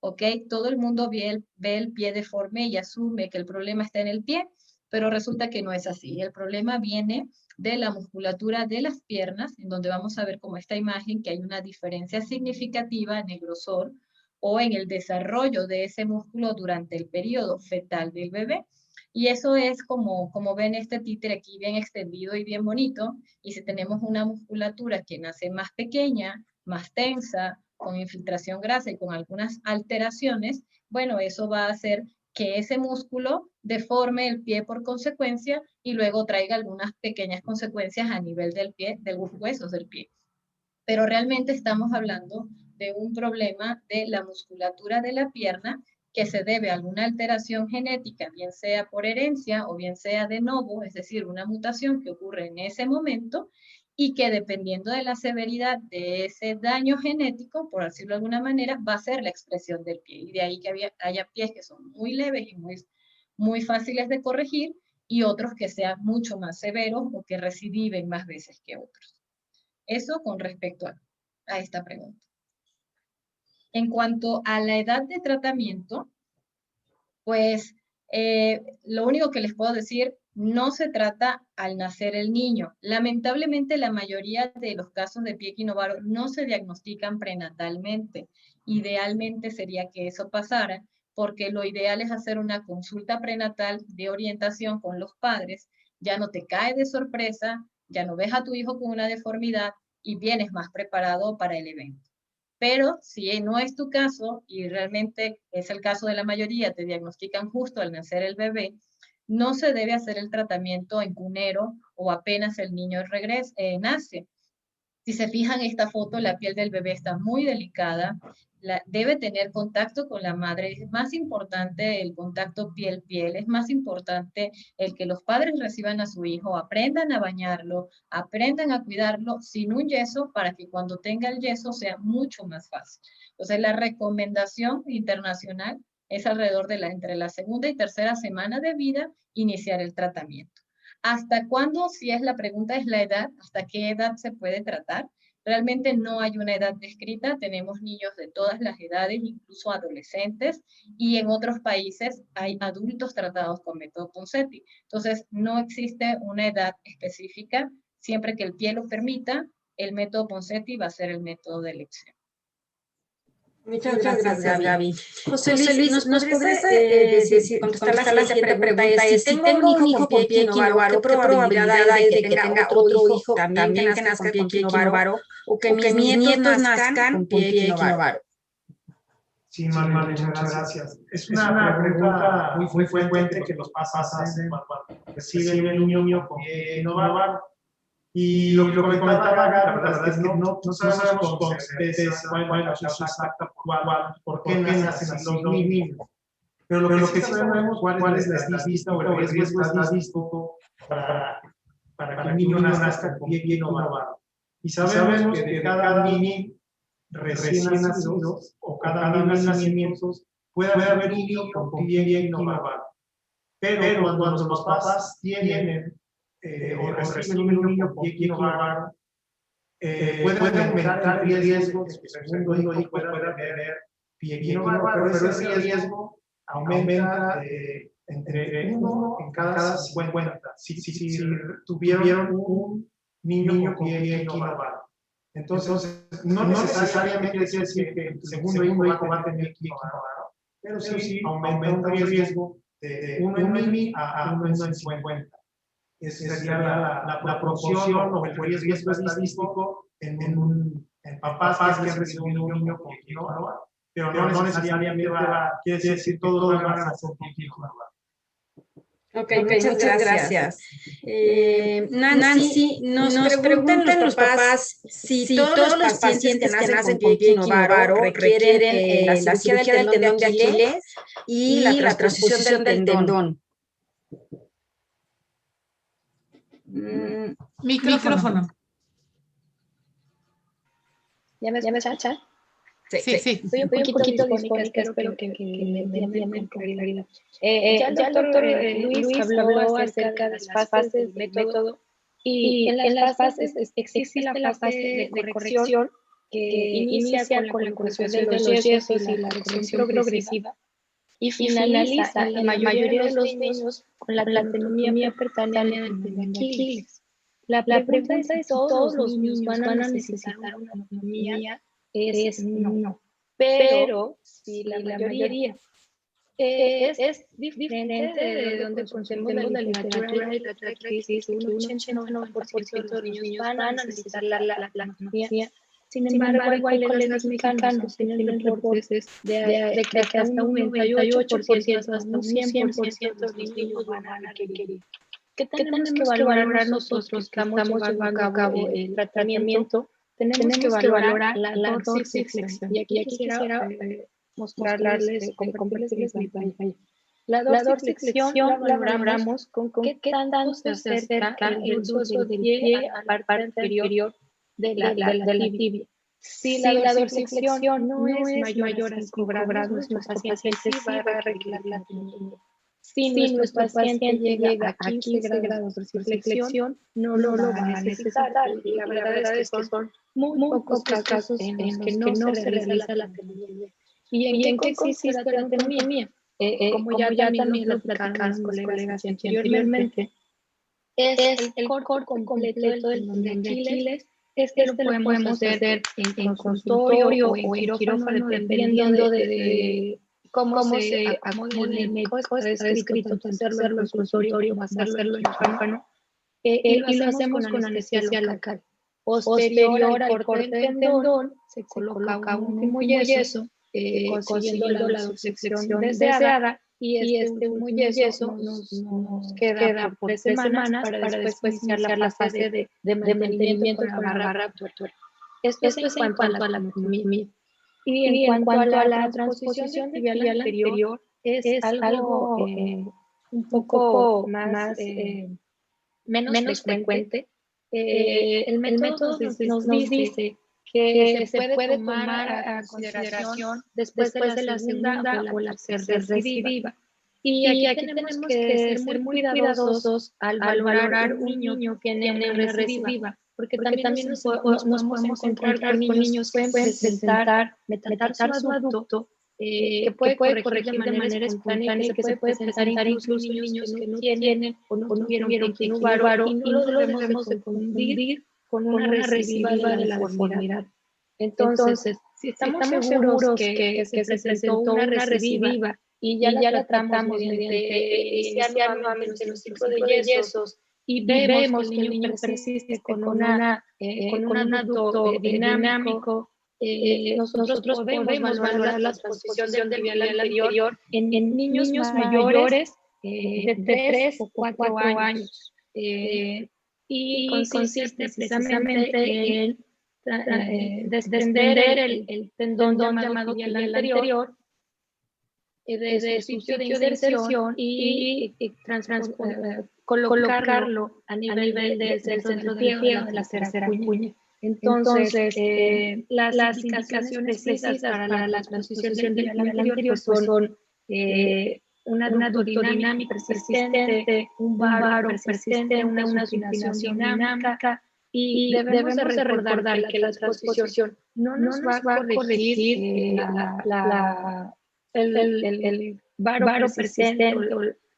¿ok? Todo el mundo ve el pie deforme y asume que el problema está en el pie, pero resulta que no es así. El problema viene de la musculatura de las piernas, en donde vamos a ver como esta imagen que hay una diferencia significativa en el grosor o en el desarrollo de ese músculo durante el periodo fetal del bebé. Y eso es como ven este títere aquí bien extendido y bien bonito. Y si tenemos una musculatura que nace más pequeña, más tensa, con infiltración grasa y con algunas alteraciones, bueno, eso va a hacer que ese músculo deforme el pie por consecuencia y luego traiga algunas pequeñas consecuencias a nivel del pie, de los huesos del pie. Pero realmente estamos hablando de un problema de la musculatura de la pierna que se debe a alguna alteración genética, bien sea por herencia o bien sea de novo, es decir, una mutación que ocurre en ese momento y que dependiendo de la severidad de ese daño genético, por decirlo de alguna manera, va a ser la expresión del pie. Y de ahí que haya pies que son muy leves y muy fáciles de corregir y otros que sean mucho más severos o que recidiven más veces que otros. Eso con respecto a esta pregunta. En cuanto a la edad de tratamiento, pues lo único que les puedo decir, no se trata al nacer el niño. Lamentablemente la mayoría de los casos de pie equinovaro no se diagnostican prenatalmente. Idealmente sería que eso pasara, porque lo ideal es hacer una consulta prenatal de orientación con los padres. Ya no te cae de sorpresa, ya no ves a tu hijo con una deformidad y vienes más preparado para el evento. Pero si no es tu caso, y realmente es el caso de la mayoría, te diagnostican justo al nacer el bebé, no se debe hacer el tratamiento en cunero o apenas el niño nace. Si se fijan en esta foto, la piel del bebé está muy delicada, debe tener contacto con la madre. Es más importante el contacto piel-piel, es más importante el que los padres reciban a su hijo, aprendan a bañarlo, aprendan a cuidarlo sin un yeso para que cuando tenga el yeso sea mucho más fácil. Entonces, la recomendación internacional es alrededor de entre la segunda y tercera semana de vida iniciar el tratamiento. ¿Hasta cuándo? Si es la pregunta, es la edad, ¿hasta qué edad se puede tratar? Realmente no hay una edad descrita, tenemos niños de todas las edades, incluso adolescentes, y en otros países hay adultos tratados con método Ponseti. Entonces, no existe una edad específica, siempre que el pie lo permita, el método Ponseti va a ser el método de elección. Muchas gracias, Gaby. José Luis, ¿nos podrías contestar la siguiente pregunta? Si tengo un hijo con pie equinovaro, ¿qué probabilidad hay de que tenga otro hijo también que nazca con pie equinovaro o que mis nietos nazcan con pie equinovaro? Sí, muchas gracias. Es una pregunta muy frecuente que los papás hacen cuando reciben un niño con pie equinovaro. Y lo que comentaba Gaby, la verdad es que no sabemos con certeza cuál es la causa exacta por qué nacen así los niños. Pero lo que sí sabemos cuál es la estadística o el riesgo estadístico para que un niño nazca con pie equinovaro. Y sabemos que de cada 1000 recién nacidos o cada 1000 nacimientos puede haber un niño con pie equinovaro. Pero cuando los papás tienen o reciben un niño con pie equinovaro, puede aumentar el riesgo de que su segundo hijo pueda tener pie equinovaro, pero ese riesgo aumenta entre 1 en cada 50 si tuvieron un niño con pie equinovaro. Entonces, no necesariamente quiere decir que el segundo hijo va a tener pie equinovaro, pero sí aumenta el riesgo de 1 en 1000 a 1 en 50. Esa sería la proporción o el riesgo estadístico en papás que han recibido un niño con pie equinovaro, pero no necesariamente quiere decir que todos van a nacer con pie equinovaro. Ok, muchas gracias. Nancy, nos preguntan los papás si todos los pacientes que nacen con pie equinovaro requieren la cirugía del tendón de Aquiles y la transposición del tendón. Micrófono. ¿Ya me escuchan? Sí. Estoy un poquito disfónica, espero que me entiendan con claridad. Ya el doctor Luis habló acerca de las fases del método y en las fases existe la fase de corrección que inicia con la curación de los yesos y la corrección progresiva y finaliza en la mayoría de los niños con la tendinotomía percutánea del tendón de Aquiles. La pregunta es si todos los niños van a necesitar una tendinotomía. Es no, pero si la mayoría es diferente de donde conocemos la literatura y la crisis, que un 89% de los niños van a necesitar la tendinotomía. Sin embargo, hay colegas mexicanos tienen reportes de que hasta un 98%, hasta un 100% de los niños van a requerir. ¿Qué tenemos que valorar nosotros que estamos llevando a cabo el tratamiento? Tenemos que valorar la dorsiflexión. Y aquí quisiera mostrarles, compartirles mi pantalla. La dorsiflexión la valoramos con qué tanto se acerca el uso del pie a la parte inferior de la tibia. Si la dorsiflexión no es mayor a 5 grados, nuestro paciente sí va a requerir la tendinotomía. Si nuestro paciente llega a 15 grados de dorsiflexión, no lo va a necesitar. Y la verdad es que son muy pocos casos en los que no se realiza la tendinotomía. ¿Y en qué consiste la tendinotomía? Como ya también lo platicaron los colegas anteriormente, es el corte completo del tendón de Aquiles. Lo podemos hacer en consultorio o en quirófano, dependiendo de cómo se acomode el médico. Está escrito hacerlo en consultorio o hacerlo en quirófano. Y lo hacemos con anestesia local. Posterior al corte del tendón, se coloca un último yeso, consiguiendo la dorsiflexión deseada, y este último yeso nos queda por 3 semanas para después iniciar la fase de mantenimiento con la barra abductora. Esto es en cuanto a la anatomía. Y en cuanto a la transposición de tibial anterior, es algo un poco más menos frecuente. El método nos dice que se puede tomar a consideración después de la segunda o la tercera recidiva. Y aquí tenemos que ser muy cuidadosos al valorar un niño que tiene una recidiva, porque también nos podemos encontrar con niños que pueden presentar metatarso adducto, que puede corregir de manera espontánea y que se puede presentar incluso niños que no tienen o no tuvieron pie equinovaro, y no lo debemos de confundir con una recidiva de la deformidad. Entonces, Si estamos seguros que se presentó una recidiva y ya la tratamos mediante iniciar nuevamente los ciclos de yesos y vemos que el niño persiste con un adulto dinámico, nosotros podemos valorar la transposición del tibial anterior en niños mayores de 3 o 4 años. Y consiste precisamente en desprender el tendón llamado tibial anterior de su sitio de inserción y colocarlo a nivel del centro del pie o de la tercera cuña. Entonces, las indicaciones precisas para la transposición del tibial anterior son un adulto dinámico persistente, un varo persistente, una supinación dinámica, y debemos de recordar que la transposición no nos va a corregir el varo persistente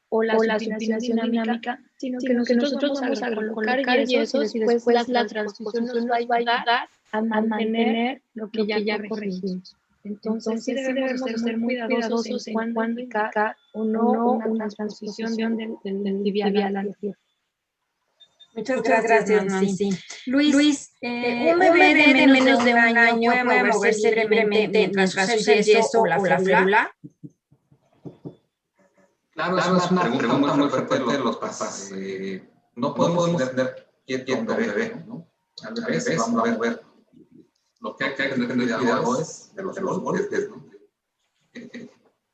o la supinación dinámica, sino que nosotros vamos a colocar yesos y después la transposición nos va a ayudar a mantener lo que ya corregimos. Entonces sí debemos ser muy cuidadosos en cuándo indicar o no una transposición del tibial anterior. Muchas gracias, Nancy. Luis, un bebé de menos de un año puede moverse libremente mientras usa el yeso o la férula. Claro, es una pregunta muy frecuente de los papás. No podemos tener quieto a un bebé, ¿no? Al revés, vamos a ver. Lo que hay que tener cuidado es de los golpes, ¿no?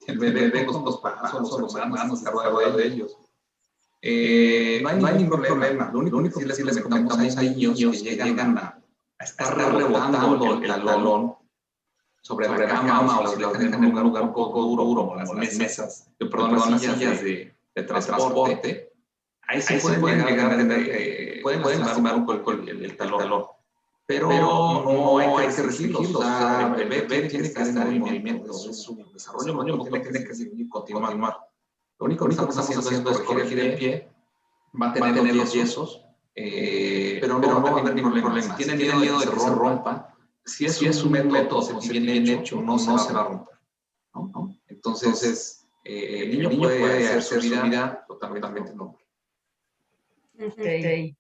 El bebé con los papás o los hermanos se carga de ellos. No hay ningún problema. Lo único que les comentamos, hay niños que llegan a estar rebotando el talón sobre la cama o si lo dejan en un lugar un poco duro, como las mesas, las sillas de transporte. Ahí sí pueden llegar a tener, pueden lastimar un poco el talón. Pero no hay que recibirlos. O sea, el bebé tiene que estar en movimiento. Su desarrollo tiene que seguir continuar. Lo único que estamos haciendo es corregir el pie, va a tener los yesos, pero no va a haber ningún problema. Si tiene miedo de que se rompa, si es un método, si viene bien hecho, no se va a romper, ¿no? Entonces, el niño puede hacer su vida totalmente normal. Okay.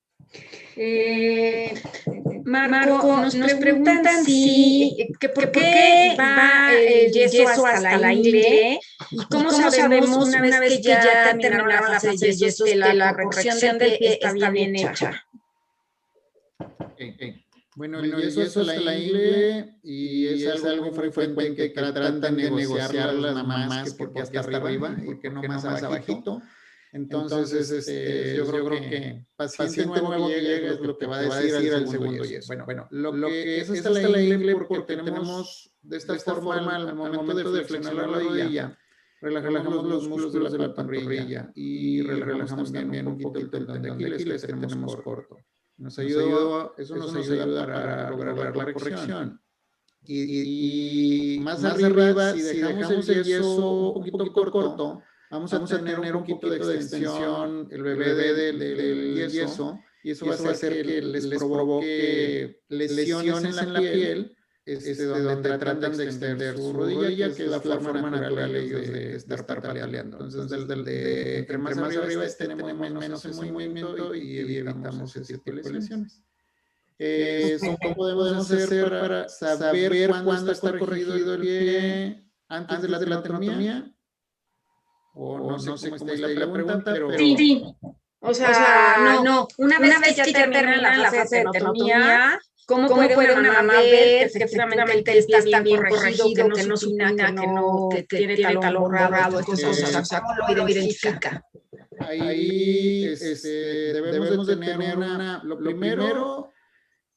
Marco, nos preguntan por qué va el yeso hasta la ingle y cómo sabemos una vez que ya terminaron la fase de yesos que la corrección del pie está bien hecha. Bueno, el yeso hasta la ingle y es algo frecuente que tratan de negociar las mamás que porque hasta arriba y que no más abajito. Entonces, yo creo que paciente nuevo que llega es lo que va a decir al segundo yeso. Bueno, lo que es hasta la ingle porque tenemos de esta forma al momento de flexionar la rodilla, relajamos los músculos de la pantorrilla y relajamos también un poquito el tendón de Aquiles que tenemos corto. Eso nos ayuda para lograr la corrección. Y más arriba, si dejamos el yeso un poquito corto, vamos a tener un poquito de extensión el bebé del yeso y eso va a hacer que les provoque lesiones en la piel donde tratan de extender su rodilla, que es la forma natural de ellos de estar pataleando. Entonces, entre más arriba tenemos menos ese movimiento y evitamos ese tipo de lesiones. ¿Cómo podemos hacer para saber cuándo está corregido el pie antes de la tenotomía? O no sé cómo está ahí la pregunta, pero... Sí. O sea, no. Una vez que ya termina la fase de tenotomía, ¿cómo puede una mamá ver que efectivamente el pie está bien corregido, que no supina, que tiene talón borrado, estas cosas? O sea, ¿cómo lo identifica? Ahí debemos de tener lo primero,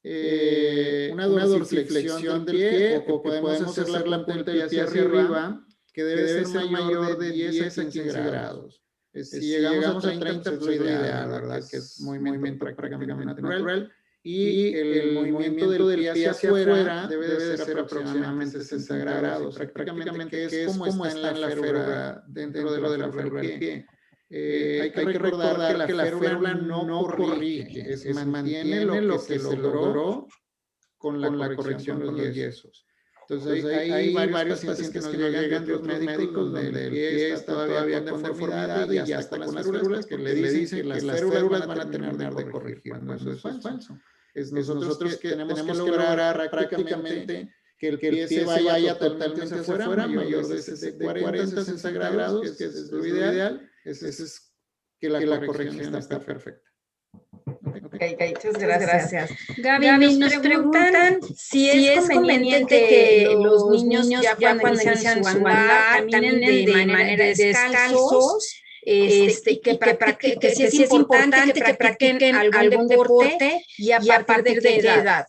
una dorsiflexión del pie, o podemos hacer la punta del pie hacia arriba, que debe ser mayor de 10 a 15 grados. Si llegamos a 30, pues es lo ideal, ¿verdad? Que es movimiento prácticamente natural. Y el movimiento del pie hacia afuera debe de ser aproximadamente 60 grados. Prácticamente que es como está en la férula, dentro de la férula del pie. Hay que recordar que la férula no corrige, mantiene lo que se logró con la corrección de los yesos. Entonces hay varios pacientes que nos llegan de otros médicos donde el pie está todavía con deformidad y ya está con las férulas que le dicen que las férulas van a terminar de corregir, cuando eso es falso. Nosotros que tenemos que lograr prácticamente que el pie se vaya totalmente hacia afuera, mayor de 40 a 60 grados, que es lo ideal, es que la corrección está perfecta. Okay, muchas gracias. Gaby, nos preguntan si es conveniente que los niños ya cuando inician su andar caminen de manera descalzos, y que si es importante que practiquen algún deporte y a partir de qué edad.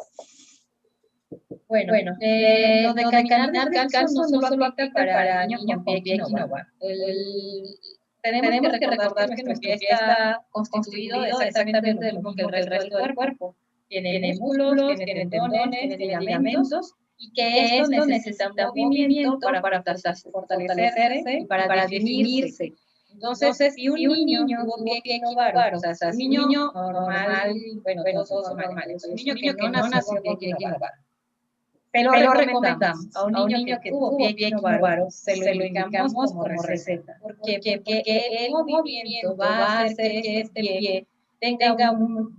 Bueno, lo de caminar descalzo no solo aplica para niños con pie equinovar. Tenemos que recordar que nuestro pie está constituido exactamente de lo mismo que el resto del cuerpo. Tiene músculos, tiene tendones, tiene ligamentos, y que esto necesita movimiento para fortalecerse y para definirse. Entonces, si un niño tuvo pie equinovar, o sea, un niño normal, bueno, todos son normales, un niño que no nació con pie equinovar, pero recomendamos a un niño que tuvo pie equinovar, se lo indicamos como receta. Porque el movimiento va a hacer que este pie tenga un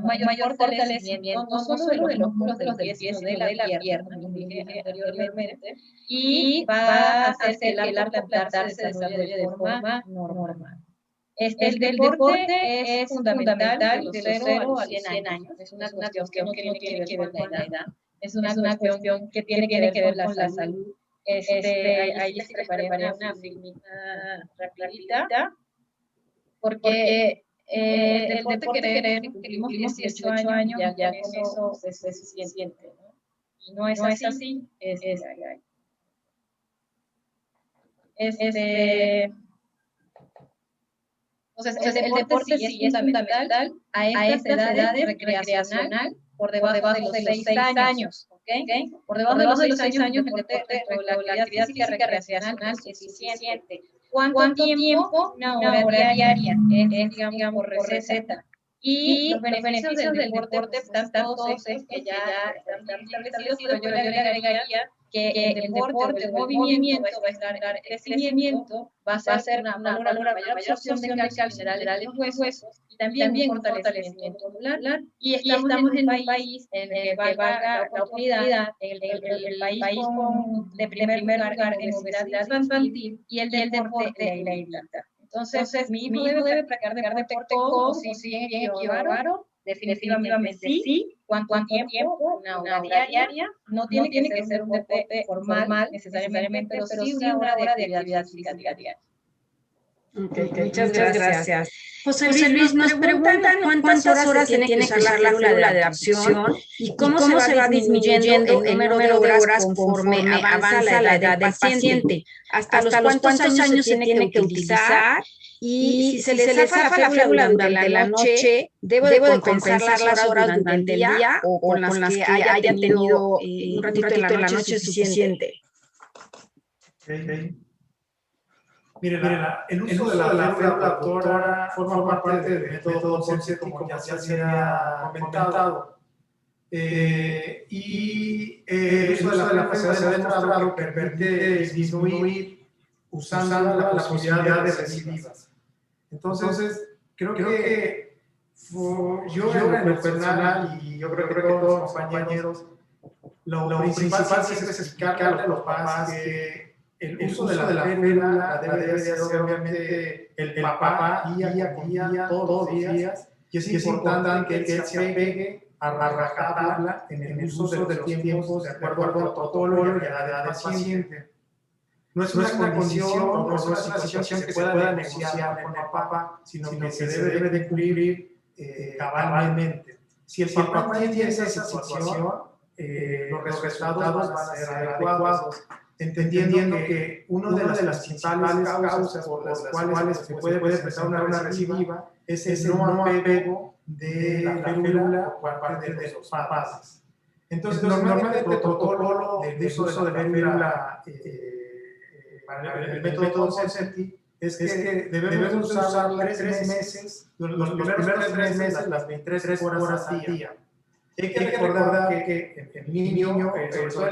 mayor fortalecimiento, no solo de los músculos del pie, sino de la pierna, como dije anteriormente, y va a hacer que el arco plantar se desarrolle de forma normal. El deporte es fundamental de los 0 a los 100 años. Es una cuestión que no tiene que ver con la edad. Es una cuestión que tiene que ver con la salud. Ahí les preparé una filmita rapidita, porque el deporte que cumplimos 18 años, ya con eso es suficiente, ¿no? Y no es así. Entonces, el deporte sí es fundamental a estas edades recreacional, por debajo de los 6 años, ¿ok? Por debajo de los 6 años, la actividad física recreacional es suficiente. ¿Cuánto tiempo? Una hora diaria, es digamos, por receta. Y los beneficios del deporte están todos estos que ya están establecidos, pero yo le agregaría que el deporte o el movimiento va a estar crecimiento, va a ser una mayor absorción de calcio mineral en los huesos y también un fortalecimiento muscular. Y estamos en un país en el que valga la oportunidad, el país de primer lugar en obesidad infantil y el deporte la evita. Entonces, mi hijo debe practicar deporte con o sin pie equinovar. Definitivamente sí. ¿Cuánto tiempo? Una hora diaria. No tiene que ser un deporte formal necesariamente, pero sí una hora de actividad física diaria. Okay, muchas gracias. José Luis, nos preguntan cuántas horas tiene que usar la férula de adaptación y cómo se va disminuyendo el número de horas conforme avanza la edad del paciente. Hasta los cuántos años se tiene que utilizar. Y si se le zafa la férula durante la noche, debo de compensar las horas durante el día o con las que haya tenido un ratito de la noche suficiente. Okay. Mire, el uso de la férula adaptora forma parte del método Ponseti, como ya se había comentado. Y el uso de la férula se ha demostrado que permite disminuir usando la posibilidad de recidivas. Entonces, creo que yo en lo personal, y yo creo que todos los compañeros, lo principal es explicarle a los papás que el uso de la férula debe ser obviamente el papá guía todos los días, y es importante que él se apegue a rajatabla en el uso de los tiempos de acuerdo al protocolo y a la edad del paciente. No es una condición o no es una situación que se pueda negociar con el papá, sino que se debe de cumplir cabalmente. Si el papá tiene esa situación, los resultados van a ser adecuados, entendiendo que una de las principales causas por las cuales se puede presentar una recidiva es el no apego de la férula por parte de los padres. Entonces, normalmente el protocolo de uso de la férula para el método Ponseti es que debemos usarla 3 meses, los primeros 3 meses, las 23 horas al día. Hay que recordar que el niño, sobre todo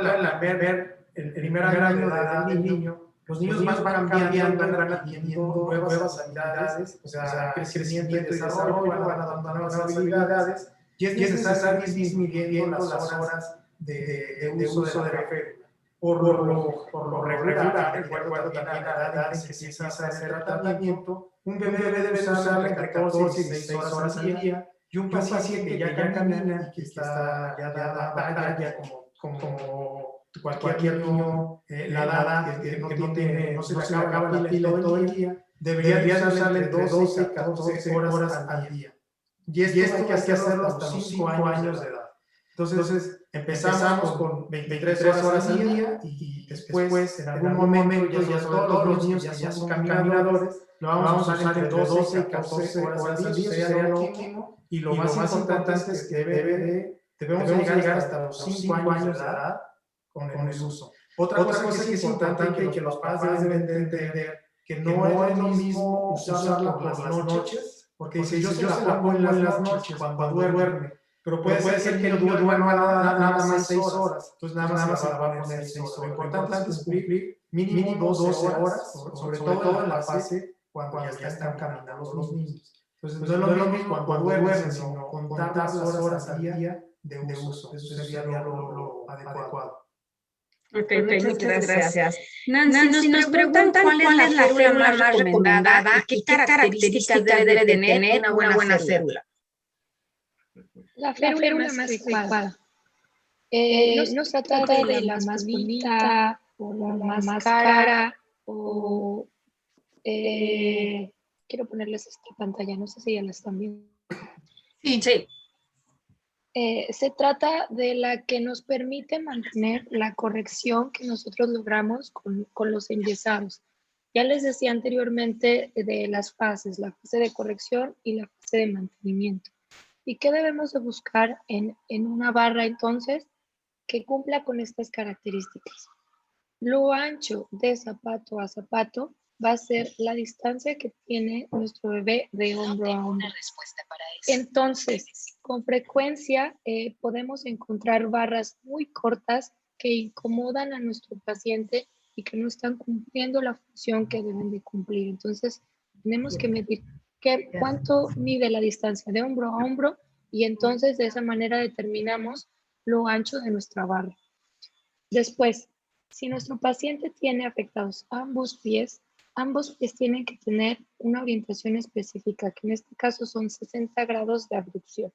el primer año de edad del niño, los niños van cambiando, van adquiriendo nuevas habilidades, o sea, crecimiento y desarrollo, van adoptando nuevas habilidades, y es necesario ir disminuyendo las horas de uso de la férula. Por lo regular, de acuerdo también a la edad en que se empieza a hacer el tratamiento, un bebé debe usarla entre 14 y 16 horas al día, y un paciente que ya camina y que está ya da batalla como cualquier niño, la edad que no se le acaba la pila todo el día, debería usarle entre 12 y 14 horas al día. Y esto hay que hacerlo hasta los 5 años de edad. Entonces, empezamos con 23 horas al día y después, en algún momento, ya sobre todos los niños que ya son caminadores, lo vamos a usar entre 12 y 14 horas al día, sería lo óptimo. Y lo más importante es que debemos llegar hasta los 5 años de edad con el uso. Otra cosa que es importante y que los padres deben de entender, que no es lo mismo usarla por las noches, porque dice, yo se la pongo en las noches cuando duerme, pero puede ser que el niño duerma nada más 6 horas, entonces nada más se la va a poner 6 horas. Lo importante es cumplir mínimo 12 horas, sobre todo en la fase cuando ya están caminando los niños. Entonces no es lo mismo cuando duermen, sino contar las horas al día de uso. Eso sería lo adecuado. Ok, muchas gracias. Nancy, nos preguntan cuál es la férula más recomendada y qué características debe de tener una buena férula. La férula más adecuada. No se trata de la más bonita o la más cara o... quiero ponerles esta pantalla, no sé si ya la están viendo. Sí. Se trata de la que nos permite mantener la corrección que nosotros logramos con los enyesados. Ya les decía anteriormente de las fases, la fase de corrección y la fase de mantenimiento. ¿Y qué debemos de buscar en una barra entonces? Que cumpla con estas características. Lo ancho de zapato a zapato va a ser la distancia que tiene nuestro bebé de hombro a hombro. Entonces, con frecuencia podemos encontrar barras muy cortas que incomodan a nuestro paciente y que no están cumpliendo la función que deben de cumplir. Entonces, tenemos que medir cuánto mide la distancia de hombro a hombro y entonces de esa manera determinamos lo ancho de nuestra barra. Después, si nuestro paciente tiene afectados ambos pies tienen que tener una orientación específica, que en este caso son 60 grados de abducción.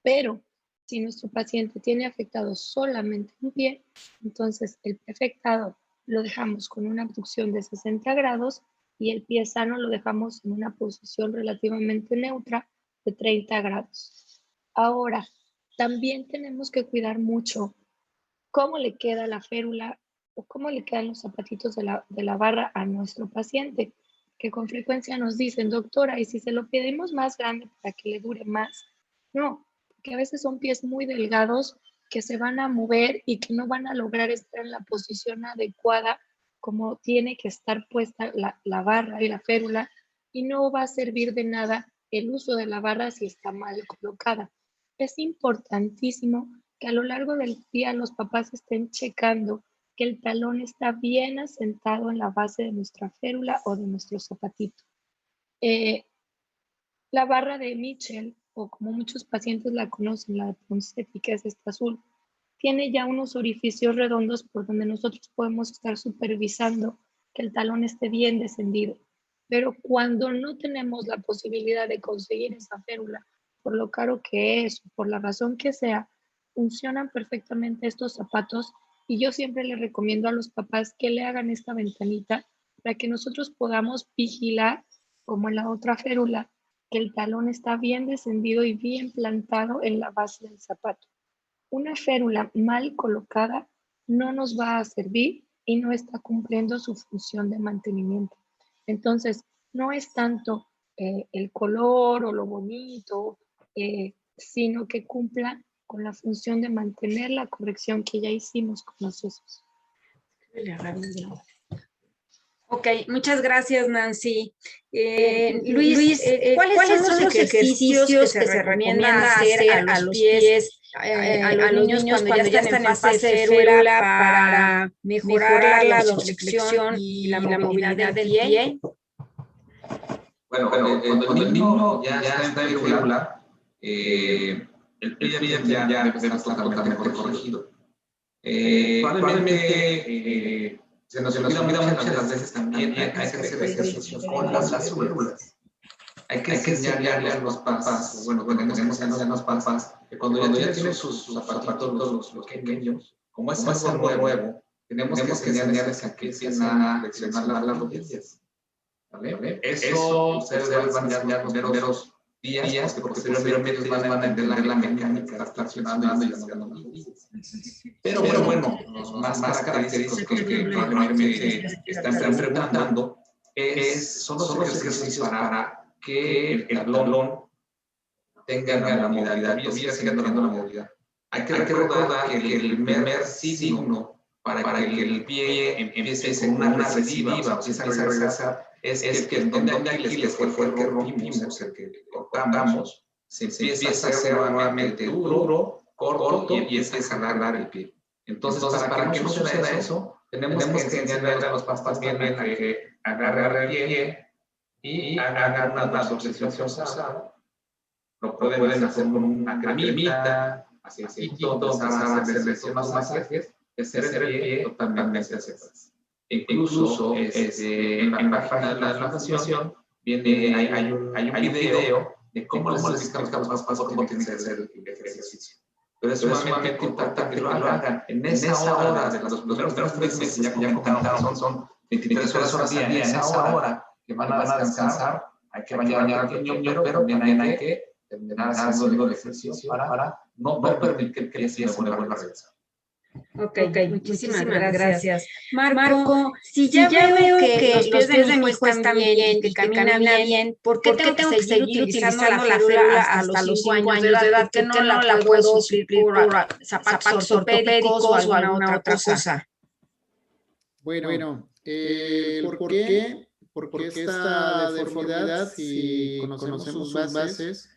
Pero si nuestro paciente tiene afectado solamente un pie, entonces el pie afectado lo dejamos con una abducción de 60 grados y el pie sano lo dejamos en una posición relativamente neutra de 30 grados. Ahora, también tenemos que cuidar mucho cómo le queda la férula o cómo le quedan los zapatitos de la barra a nuestro paciente, que con frecuencia nos dicen, doctora, ¿y si se lo pedimos más grande para que le dure más? No, porque a veces son pies muy delgados que se van a mover y que no van a lograr estar en la posición adecuada como tiene que estar puesta la barra y la férula, y no va a servir de nada el uso de la barra si está mal colocada. Es importantísimo que a lo largo del día los papás estén checando que el talón está bien asentado en la base de nuestra férula o de nuestro zapatito. La barra de Mitchell, o como muchos pacientes la conocen, la de Ponseti, que es esta azul, tiene ya unos orificios redondos por donde nosotros podemos estar supervisando que el talón esté bien descendido. Pero cuando no tenemos la posibilidad de conseguir esa férula, por lo caro que es, por la razón que sea, funcionan perfectamente estos zapatos y yo siempre les recomiendo a los papás que le hagan esta ventanita para que nosotros podamos vigilar, como en la otra férula, que el talón está bien descendido y bien plantado en la base del zapato. Una férula mal colocada no nos va a servir y no está cumpliendo su función de mantenimiento. Entonces, no es tanto el color o lo bonito, sino que cumpla con la función de mantener la corrección que ya hicimos con los usos. Ok, muchas gracias, Nancy. Luis, ¿cuáles son los ejercicios que se recomienda hacer a los pies a los niños cuando ya están en fase de férula para mejorar la dorsiflexión y la movilidad del pie? Bueno, cuando el niño ya está en férula, el pie ya debe estar totalmente corregido. Probablemente se nos olvida muchas de las veces también hay que hacer ejercicios con las férulas. Hay que enseñarle a los papás, bueno, tenemos que enseñar a los papás que cuando ya tienen sus aparatos los pequeños, como es algo nuevo, tenemos que enseñarles a que empiecen a flexionar las rodillas. ¿Vale? Eso ustedes van a enseñar los primeros días, porque posteriormente van a entender la mecánica, estar flexionando y haciendo las rodillas. Pero bueno, los más característicos que probablemente están preguntando son los ejercicios para que el talón tenga la movilidad, siga teniendo la movilidad. Hay que recordar que el primer signo para que el pie empiece con una recidiva, empiece a regresar, es que el tendón de Aquiles, que fue el que rompimos, el que cortamos, se empieza a hacer nuevamente duro, corto y empieza a jalar el pie. Entonces, para que no suceda eso, tenemos que enseñarle a los papás también a que agarre el pie y hagan una dorsiflexión forzada. Lo pueden hacer con una cremita, así, empezar a hacerle ciertos masajes, hacer el pie totalmente hacia atrás. Incluso en la página de la fundación hay un video de cómo les explicamos paso a paso cómo tiene que hacer el ejercicio. Pero es sumamente importante que lo hagan en esa hora, de los primeros 3 meses, ya comentamos, son 23 horas al día, en esa hora que van a descansar, hay que bañar al niño, pero también hay que terminar haciendo el ejercicio para no permitir que el pie se vuelva a regresar. Ok, muchísimas gracias. Marco, si ya veo que los pies de mi hijo están bien y que camina bien, ¿por qué tengo que seguir utilizando la férula hasta los 5 años de edad? ¿Por qué no la puedo suplir por zapatos ortopédicos o alguna otra cosa? Bueno, ¿por qué? Porque esta deformidad, si conocemos sus bases,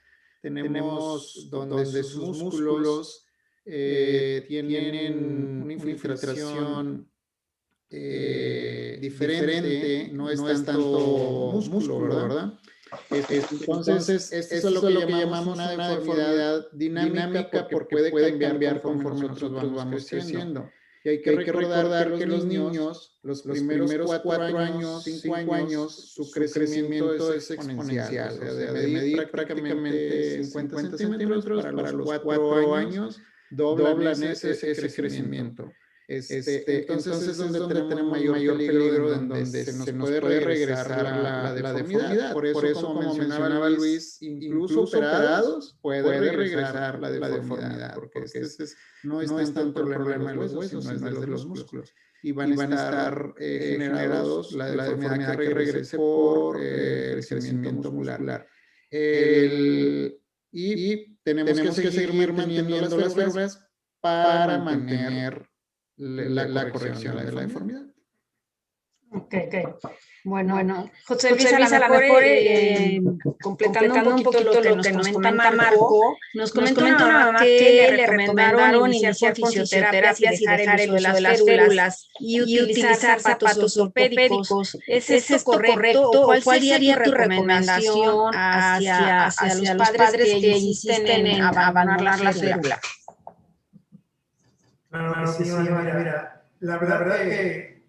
tenemos donde sus músculos tienen una infiltración diferente, no es tanto músculo, ¿verdad? Entonces, esto es lo que llamamos una deformidad dinámica porque puede cambiar conforme nosotros vamos creciendo. Y hay que recordar que los niños, los primeros 4 años, 5 años, su crecimiento es exponencial. O sea, de medir prácticamente 50 centímetros para los 4 años, doblan ese crecimiento. Entonces es donde tenemos mayor peligro, donde se nos puede regresar la deformidad. Por eso, como mencionaba Luis, incluso operados puede regresar la deformidad, porque no es tanto el problema de los huesos, sino es de los músculos. Y van a estar generados la deformidad que regrese por el crecimiento muscular. Y tenemos que seguir manteniendo las férulas para mantener la corrección de la deformidad. Ok. Bueno, José Luis, a lo mejor completando un poquito lo que nos comenta Marco, nos comenta una mamá que le recomendaron iniciar con fisioterapias y dejar el uso de las férulas y utilizar zapatos ortopédicos. ¿Es esto correcto? ¿O cuál sería tu recomendación hacia los padres que insisten en abandonar la férula? Claro, sí, mira, la verdad que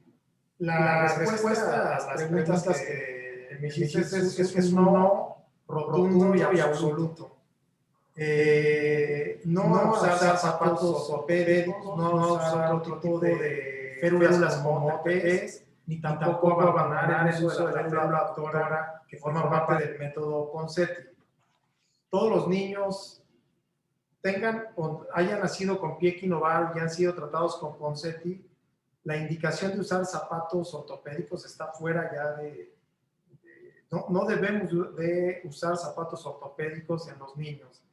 la respuesta a las preguntas que me hiciste es un no rotundo y absoluto. No usar zapatos ortopédicos, no usar otro tipo de férulas como OTPs, ni tampoco abandonar el uso de la férula abductora que forma parte del método Ponseti. Todos los niños hayan nacido con pie equinoval y han sido tratados con Ponseti, la indicación de usar zapatos ortopédicos está fuera ya no debemos de usar zapatos ortopédicos en los niños.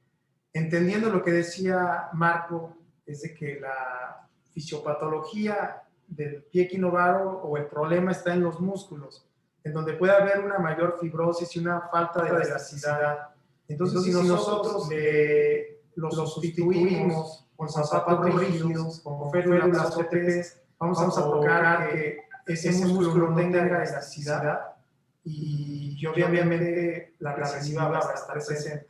Entendiendo lo que decía Marco, es de que la fisiopatología del pie equinovaro o el problema está en los músculos, en donde puede haber una mayor fibrosis y una falta de elasticidad. Entonces, si nosotros lo sustituimos con zapatos rígidos, con férulas OTPs, vamos a provocar que ese músculo no tenga elasticidad y obviamente la recidiva va a estar presente.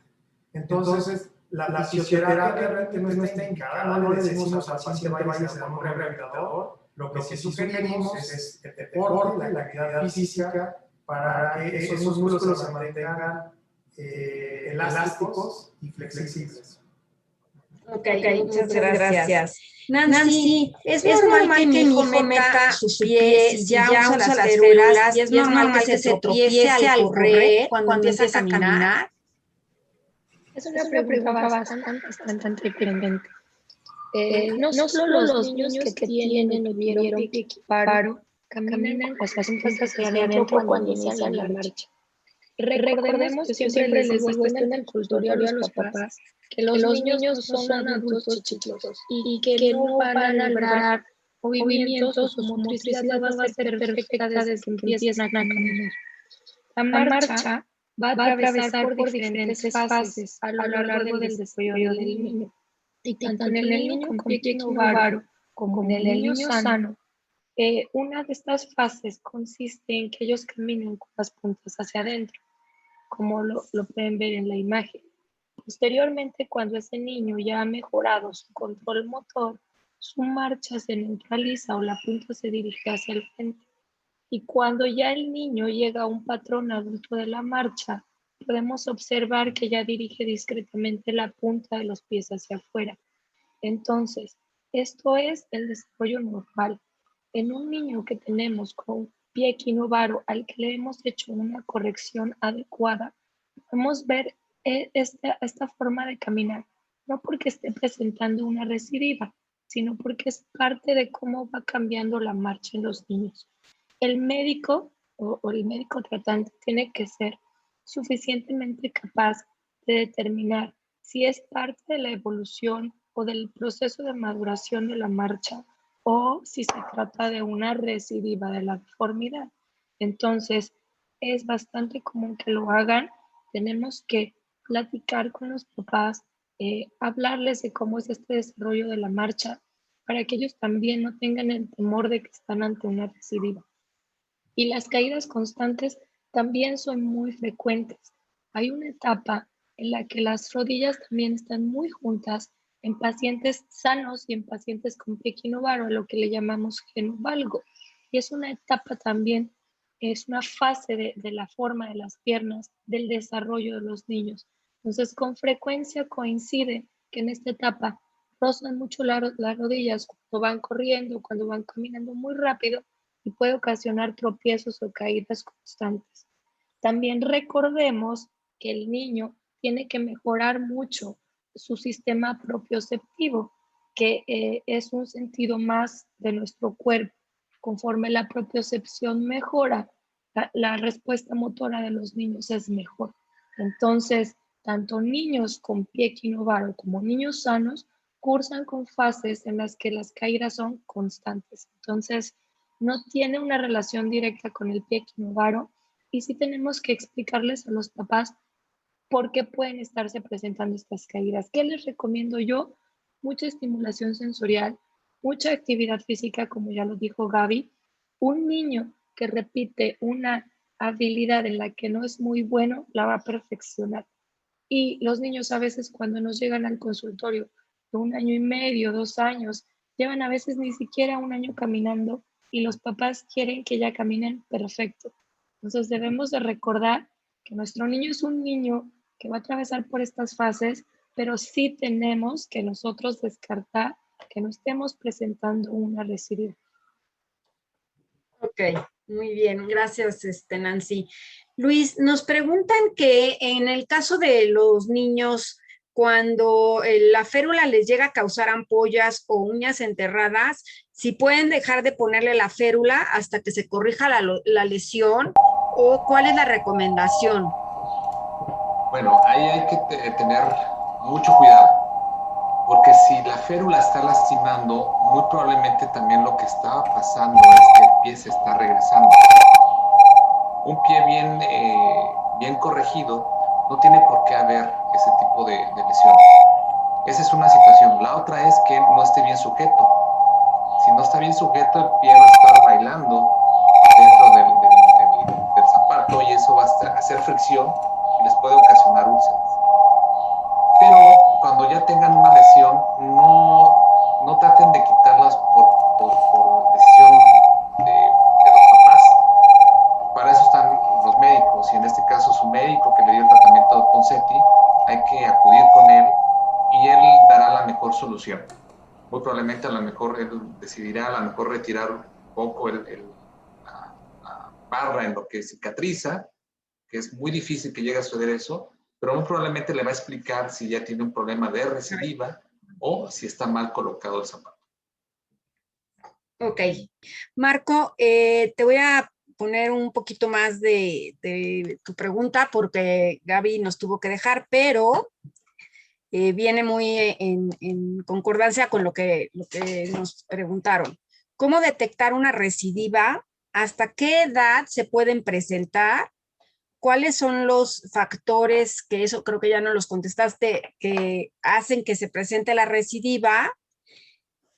Entonces, la fisioterapia realmente no está indicada, no le decimos al paciente vaya a ser un rehabilitador. Lo que sí sugerimos es el deporte, la actividad física, para que esos músculos se mantengan elásticos y flexibles. Ok, muchas gracias. Nancy, ¿es normal que mi hijo meta sus pies, ya usa las férulas, y es normal que se tropiece al correr cuando empieza a caminar? Es una pregunta bastante pertinente. No solo los niños que tienen o tuvieron pie equivaro caminan con las puntas hacia adentro cuando inician la marcha. Recordemos que siempre les digo esto en el consultorio a los papás, que los niños son adultos chiquitos y que no van a lograr movimientos, su motricidad va a ser perfecta desde que empiezan a caminar. La marcha va a atravesar por diferentes fases a lo largo del desarrollo del niño. Y tanto en el niño con pie equivaro como en el niño sano, una de estas fases consiste en que ellos caminen con las puntas hacia adentro, como lo pueden ver en la imagen. Posteriormente, cuando ese niño ya ha mejorado su control motor, su marcha se neutraliza o la punta se dirige hacia el frente. Y cuando ya el niño llega a un patrón adulto de la marcha, podemos observar que ya dirige discretamente la punta de los pies hacia afuera. Entonces, esto es el desarrollo normal. En un niño que tenemos con pie equinovaro al que le hemos hecho una corrección adecuada, podemos ver esta forma de caminar, no porque esté presentando una recidiva, sino porque es parte de cómo va cambiando la marcha en los niños. El médico o el médico tratante tiene que ser suficientemente capaz de determinar si es parte de la evolución o del proceso de maduración de la marcha o si se trata de una recidiva de la deformidad. Entonces, es bastante común que lo hagan. Tenemos que platicar con los papás, hablarles de cómo es este desarrollo de la marcha para que ellos también no tengan el temor de que están ante una recidiva. Y las caídas constantes también son muy frecuentes. Hay una etapa en la que las rodillas también están muy juntas en pacientes sanos y en pacientes con pie equinovaro, a lo que le llamamos genovalgo. Y es una etapa también, es una fase de la forma de las piernas, del desarrollo de los niños. Entonces, con frecuencia coincide que en esta etapa rozan mucho las rodillas cuando van corriendo, cuando van caminando muy rápido, y puede ocasionar tropiezos o caídas constantes. También recordemos que el niño tiene que mejorar mucho su sistema propioceptivo, que es un sentido más de nuestro cuerpo. Conforme la propiocepción mejora, la respuesta motora de los niños es mejor. Entonces, tanto niños con pie equinovaro como niños sanos cursan con fases en las que las caídas son constantes. Entonces, no tiene una relación directa con el pie equinovaro y sí tenemos que explicarles a los papás por qué pueden estarse presentando estas caídas. ¿Qué les recomiendo yo? Mucha estimulación sensorial, mucha actividad física, como ya lo dijo Gaby. Un niño que repite una habilidad en la que no es muy bueno, la va a perfeccionar. Y los niños a veces cuando nos llegan al consultorio de 1 año y medio, 2 años, llevan a veces ni siquiera 1 año caminando y los papás quieren que ya caminen perfecto. Entonces debemos de recordar que nuestro niño es un niño que va a atravesar por estas fases, pero sí tenemos que nosotros descartar que no estemos presentando una recidiva. Ok, muy bien, gracias Nancy. Luis, nos preguntan que en el caso de los niños, cuando la férula les llega a causar ampollas o uñas enterradas, si pueden dejar de ponerle la férula hasta que se corrija la lesión o cuál es la recomendación. Bueno, ahí hay que tener mucho cuidado. Porque si la férula está lastimando, muy probablemente también lo que estaba pasando es que el pie se está regresando. Un pie bien corregido no tiene por qué haber ese tipo de lesión. Esa es una situación. La otra es que no esté bien sujeto. Si no está bien sujeto, el pie va a estar bailando dentro del zapato y eso va a hacer fricción y les puede ocasionar úlceras. Pero cuando ya tengan una lesión, no traten de quitarlas por decisión de los papás. Para eso están los médicos y en este caso su médico que le dio el tratamiento de Ponseti, hay que acudir con él y él dará la mejor solución. Muy probablemente a lo mejor él decidirá a lo mejor retirar un poco la barra en lo que cicatriza, que es muy difícil que llegue a suceder eso, pero muy probablemente le va a explicar si ya tiene un problema de recidiva o si está mal colocado el zapato. Ok. Marco, te voy a poner un poquito más de tu pregunta porque Gaby nos tuvo que dejar, pero viene muy en concordancia con lo que nos preguntaron. ¿Cómo detectar una recidiva? ¿Hasta qué edad se pueden presentar? ¿Cuáles son los factores, que eso creo que ya no los contestaste, que hacen que se presente la recidiva?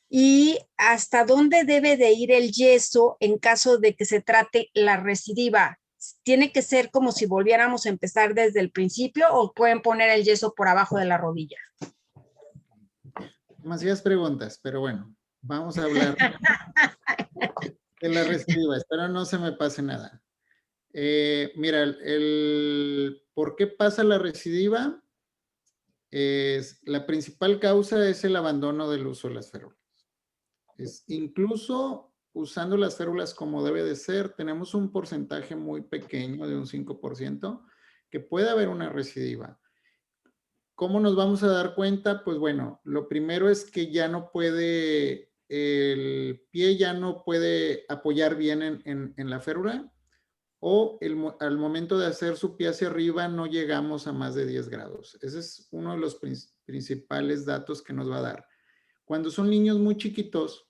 ¿Y hasta dónde debe de ir el yeso en caso de que se trate la recidiva? ¿Tiene que ser como si volviéramos a empezar desde el principio o pueden poner el yeso por abajo de la rodilla? Demasiadas preguntas, pero bueno, vamos a hablar de la recidiva. Espero no se me pase nada. Mira, el por qué pasa la recidiva, la principal causa es el abandono del uso de las férulas. Incluso usando las férulas como debe de ser, tenemos un porcentaje muy pequeño de un 5% que puede haber una recidiva. ¿Cómo nos vamos a dar cuenta? Pues bueno, lo primero es que ya no puede, el pie ya no puede apoyar bien en la férula, o al momento de hacer su pie hacia arriba no llegamos a más de 10 grados. Ese es uno de los principales datos que nos va a dar. Cuando son niños muy chiquitos,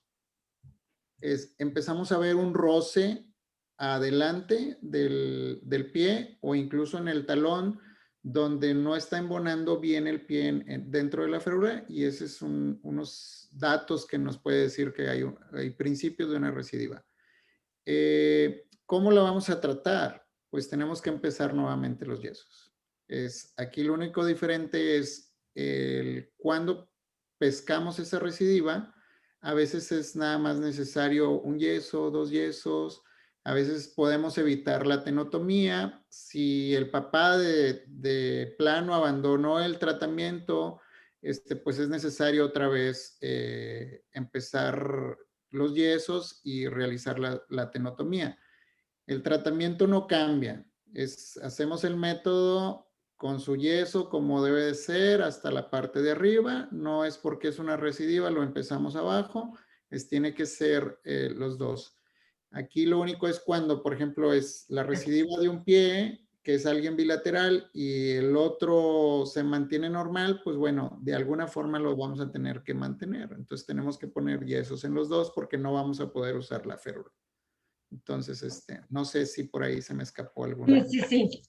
empezamos a ver un roce adelante del pie o incluso en el talón, donde no está embonando bien el pie dentro de la férula, y esos son unos datos que nos puede decir que hay principios de una recidiva. ¿Cómo la vamos a tratar? Pues tenemos que empezar nuevamente los yesos. Aquí lo único diferente es cuando pescamos esa recidiva. A veces es nada más necesario un yeso, 2 yesos. A veces podemos evitar la tenotomía. Si el papá de plano abandonó el tratamiento, pues es necesario otra vez empezar los yesos y realizar la tenotomía. El tratamiento no cambia. Hacemos el método con su yeso como debe de ser hasta la parte de arriba. No es porque es una recidiva, lo empezamos abajo. Tiene que ser los dos. Aquí lo único es cuando, por ejemplo, es la recidiva de un pie, que es alguien bilateral, y el otro se mantiene normal, pues bueno, de alguna forma lo vamos a tener que mantener. Entonces tenemos que poner yesos en los dos porque no vamos a poder usar la férula. Entonces, no sé si por ahí se me escapó alguna. Sí.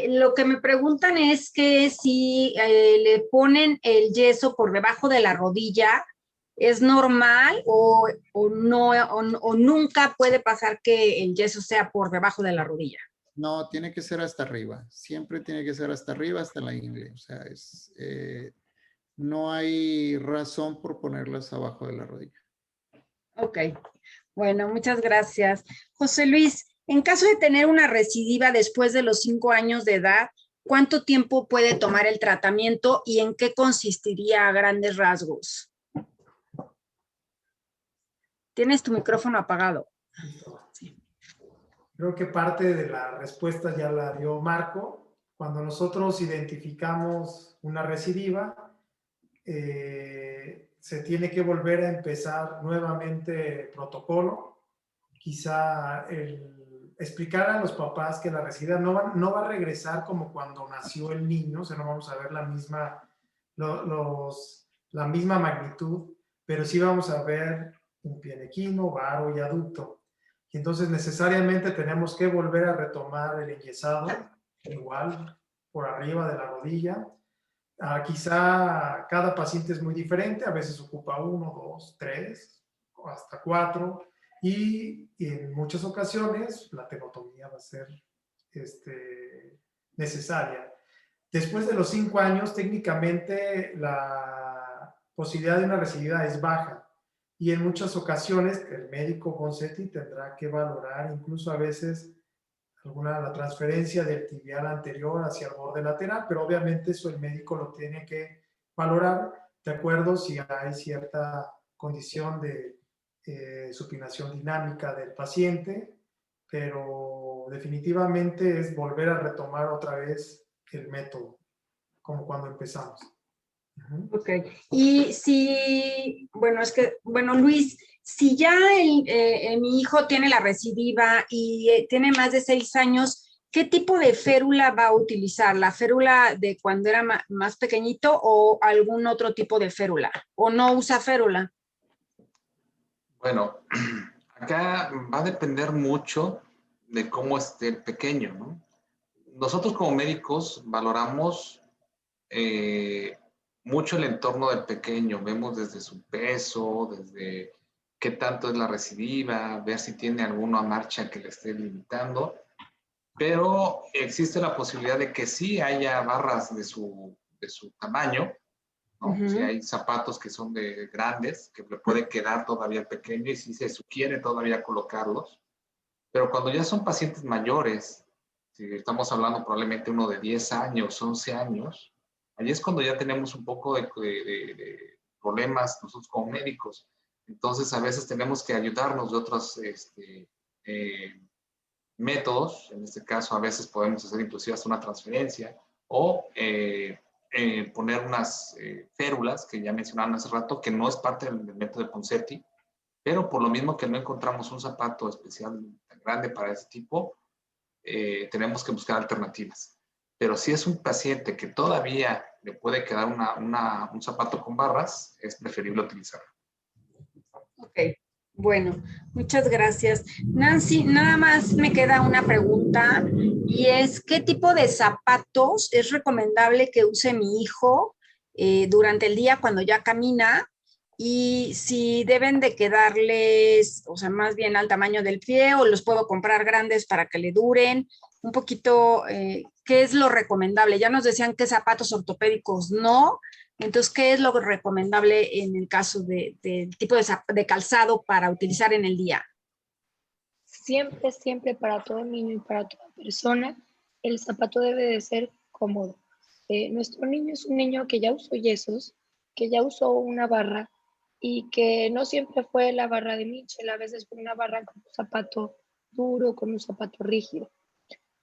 Lo que me preguntan es que si le ponen el yeso por debajo de la rodilla, ¿es normal o no, o nunca puede pasar que el yeso sea por debajo de la rodilla? No, tiene que ser hasta arriba. Siempre tiene que ser hasta arriba, hasta la ingle. O sea, no hay razón por ponerlas abajo de la rodilla. Ok, bueno, muchas gracias. José Luis, en caso de tener una recidiva después de los 5 años de edad, ¿cuánto tiempo puede tomar el tratamiento y en qué consistiría a grandes rasgos? Tienes tu micrófono apagado. Sí. Creo que parte de la respuesta ya la dio Marco. Cuando nosotros identificamos una recidiva, se tiene que volver a empezar nuevamente el protocolo. Quizá explicar a los papás que la recidiva no va a regresar como cuando nació el niño, o sea, no vamos a ver la misma, la misma magnitud, pero sí vamos a ver un pie equino, varo y aducto. Y entonces necesariamente tenemos que volver a retomar el enyesado, igual por arriba de la rodilla. Quizá cada paciente es muy diferente, a veces ocupa 1, 2, 3, o hasta 4, y en muchas ocasiones la tenotomía va a ser necesaria. Después de los 5 años, técnicamente la posibilidad de una recidiva es baja, y en muchas ocasiones el médico Ponseti tendrá que valorar incluso a veces la transferencia del tibial anterior hacia el borde lateral, pero obviamente eso el médico lo tiene que valorar de acuerdo si hay cierta condición de supinación dinámica del paciente, pero definitivamente es volver a retomar otra vez el método, como cuando empezamos. Ok, y si, bueno, Luis, si ya mi hijo tiene la recidiva y tiene más de 6 años, ¿qué tipo de férula va a utilizar? ¿La férula de cuando era más pequeñito o algún otro tipo de férula? ¿O no usa férula? Bueno, acá va a depender mucho de cómo esté el pequeño, ¿no? Nosotros como médicos valoramos mucho el entorno del pequeño, vemos desde su peso, desde qué tanto es la recidiva, ver si tiene alguna marcha que le esté limitando, pero existe la posibilidad de que sí haya barras de su tamaño, ¿no? Si hay zapatos que son de grandes, que le puede quedar todavía el pequeño y si se sugiere todavía colocarlos, pero cuando ya son pacientes mayores, si estamos hablando probablemente uno de 10 años, 11 años, ahí es cuando ya tenemos un poco de problemas nosotros como médicos. Entonces, a veces tenemos que ayudarnos de otros métodos. En este caso, a veces podemos hacer inclusive hasta una transferencia o poner unas férulas que ya mencionaron hace rato, que no es parte del método de Ponseti, pero por lo mismo que no encontramos un zapato especial tan grande para ese tipo, tenemos que buscar alternativas. Pero si es un paciente que todavía le puede quedar un zapato con barras, es preferible utilizarlo. Ok, bueno, muchas gracias. Nancy, nada más me queda una pregunta y es, ¿qué tipo de zapatos es recomendable que use mi hijo durante el día cuando ya camina? Y si deben de quedarles, o sea, más bien al tamaño del pie o los puedo comprar grandes para que le duren. Un poquito, ¿qué es lo recomendable? Ya nos decían que zapatos ortopédicos no. Entonces, ¿qué es lo recomendable en el caso del tipo de calzado para utilizar en el día? Siempre, siempre para todo niño y para toda persona, el zapato debe de ser cómodo. Nuestro niño es un niño que ya usó yesos, que ya usó una barra y que no siempre fue la barra de Mitchell, a veces fue una barra con un zapato duro, con un zapato rígido.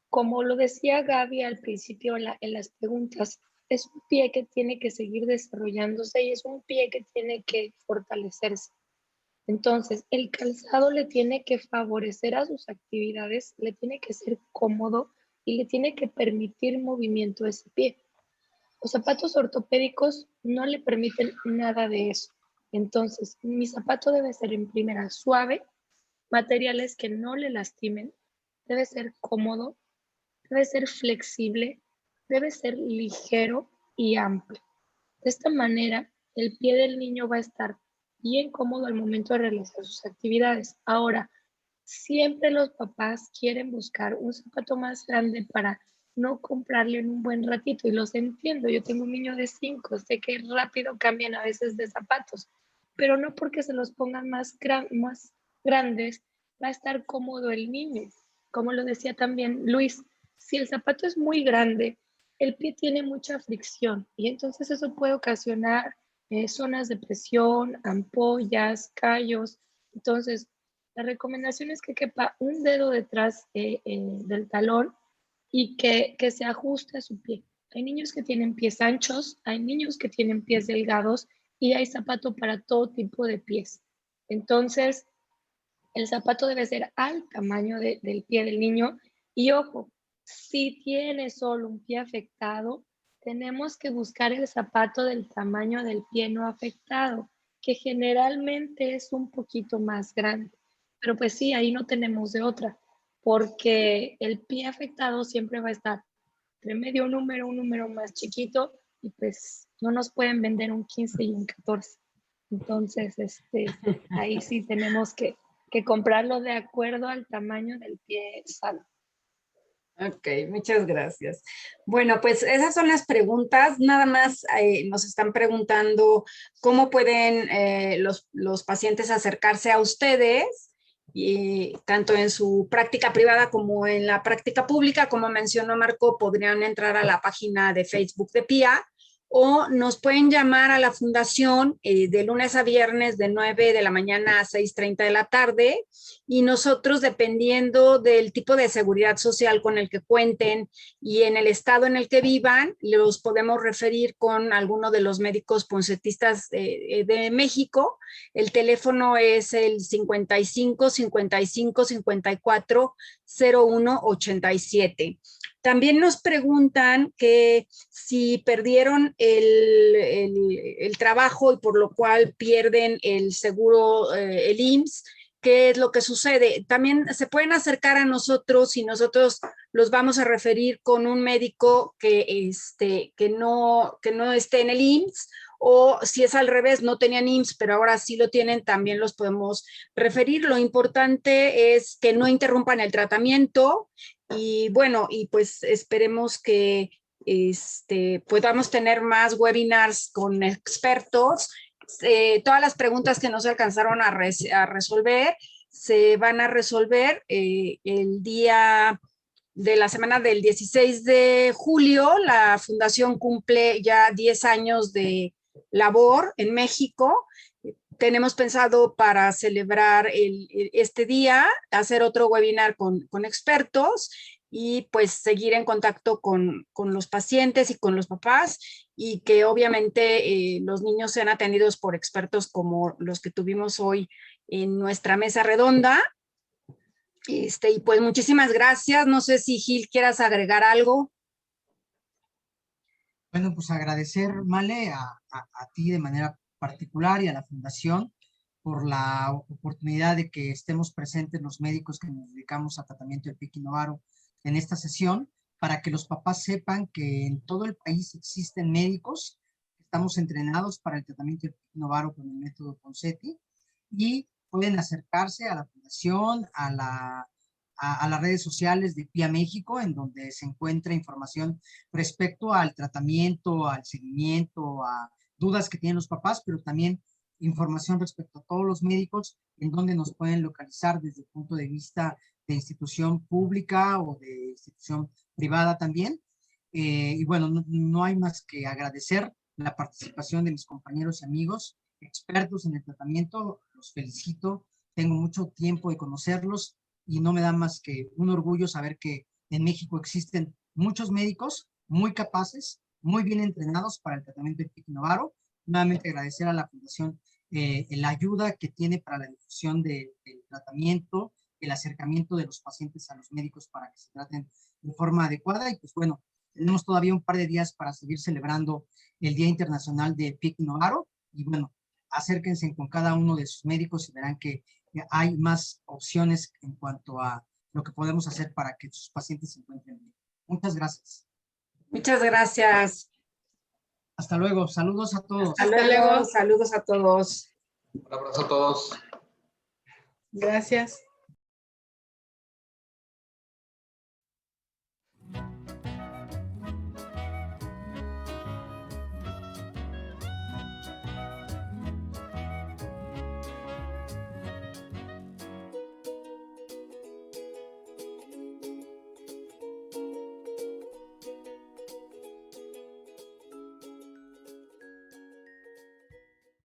Como lo decía Gaby al principio en las preguntas, es un pie que tiene que seguir desarrollándose y es un pie que tiene que fortalecerse. Entonces, el calzado le tiene que favorecer a sus actividades, le tiene que ser cómodo y le tiene que permitir movimiento a ese pie. Los zapatos ortopédicos no le permiten nada de eso. Entonces, mi zapato debe ser en primera suave, materiales que no le lastimen, debe ser cómodo, debe ser flexible, debe ser ligero y amplio. De esta manera, el pie del niño va a estar bien cómodo al momento de realizar sus actividades. Ahora, siempre los papás quieren buscar un zapato más grande para no comprarle en un buen ratito y los entiendo. Yo tengo un niño de 5, sé que rápido cambian a veces de zapatos, pero no porque se los pongan más grandes va a estar cómodo el niño. Como lo decía también Luis, si el zapato es muy grande, el pie tiene mucha fricción y entonces eso puede ocasionar zonas de presión, ampollas, callos. Entonces, la recomendación es que quepa un dedo detrás del talón y que se ajuste a su pie. Hay niños que tienen pies anchos, hay niños que tienen pies delgados y hay zapato para todo tipo de pies. Entonces, el zapato debe ser al tamaño del pie del niño y ojo, si tiene solo un pie afectado, tenemos que buscar el zapato del tamaño del pie no afectado, que generalmente es un poquito más grande. Pero pues sí, ahí no tenemos de otra, porque el pie afectado siempre va a estar entre medio un número más chiquito, y pues no nos pueden vender un 15 y un 14. Entonces, ahí sí tenemos que comprarlo de acuerdo al tamaño del pie sano. Ok, muchas gracias. Bueno, pues esas son las preguntas. Nada más nos están preguntando cómo pueden los pacientes acercarse a ustedes, y tanto en su práctica privada como en la práctica pública. Como mencionó Marco, podrían entrar a la página de Facebook de PIA, o nos pueden llamar a la fundación de lunes a viernes de 9 de la mañana a 6:30 de la tarde, y nosotros, dependiendo del tipo de seguridad social con el que cuenten y en el estado en el que vivan, los podemos referir con alguno de los médicos poncetistas de México. El teléfono es el 55 55 54 01 87. También nos preguntan que si perdieron el trabajo y por lo cual pierden el seguro, el IMSS, ¿qué es lo que sucede? También se pueden acercar a nosotros y nosotros los vamos a referir con un médico que no esté en el IMSS, o si es al revés, no tenían IMSS, pero ahora sí lo tienen, también los podemos referir. Lo importante es que no interrumpan el tratamiento, y bueno, y pues esperemos que podamos tener más webinars con expertos. Todas las preguntas que no se alcanzaron a resolver se van a resolver el día de la semana del 16 de julio. La fundación cumple ya 10 años de labor en México. Tenemos pensado, para celebrar este día, hacer otro webinar con expertos, y pues seguir en contacto con los pacientes y con los papás, y que obviamente los niños sean atendidos por expertos como los que tuvimos hoy en nuestra mesa redonda. Y pues muchísimas gracias. No sé si Gil quieras agregar algo. Bueno, pues agradecer, Male, a ti de manera particular y a la Fundación por la oportunidad de que estemos presentes los médicos que nos dedicamos a tratamiento del piquinovaro en esta sesión, para que los papás sepan que en todo el país existen médicos que estamos entrenados para el tratamiento del piquinovaro con el método Ponseti, y pueden acercarse a la Fundación, a las redes sociales de PIA México, en donde se encuentra información respecto al tratamiento, al seguimiento, a dudas que tienen los papás, pero también información respecto a todos los médicos en donde nos pueden localizar desde el punto de vista de institución pública o de institución privada también. Y bueno, no hay más que agradecer la participación de mis compañeros y amigos, expertos en el tratamiento. Los felicito, tengo mucho tiempo de conocerlos, y no me da más que un orgullo saber que en México existen muchos médicos muy capaces, muy bien entrenados para el tratamiento del piquinovaro. Nuevamente agradecer a la Fundación la ayuda que tiene para la difusión del tratamiento, el acercamiento de los pacientes a los médicos para que se traten de forma adecuada. Y pues bueno, tenemos todavía un par de días para seguir celebrando el Día Internacional de Piquinovaro, y bueno, acérquense con cada uno de sus médicos y verán que hay más opciones en cuanto a lo que podemos hacer para que sus pacientes se encuentren bien. Muchas gracias. Muchas gracias. Hasta luego. Saludos a todos. Hasta luego. Saludos a todos. Un abrazo a todos. Gracias.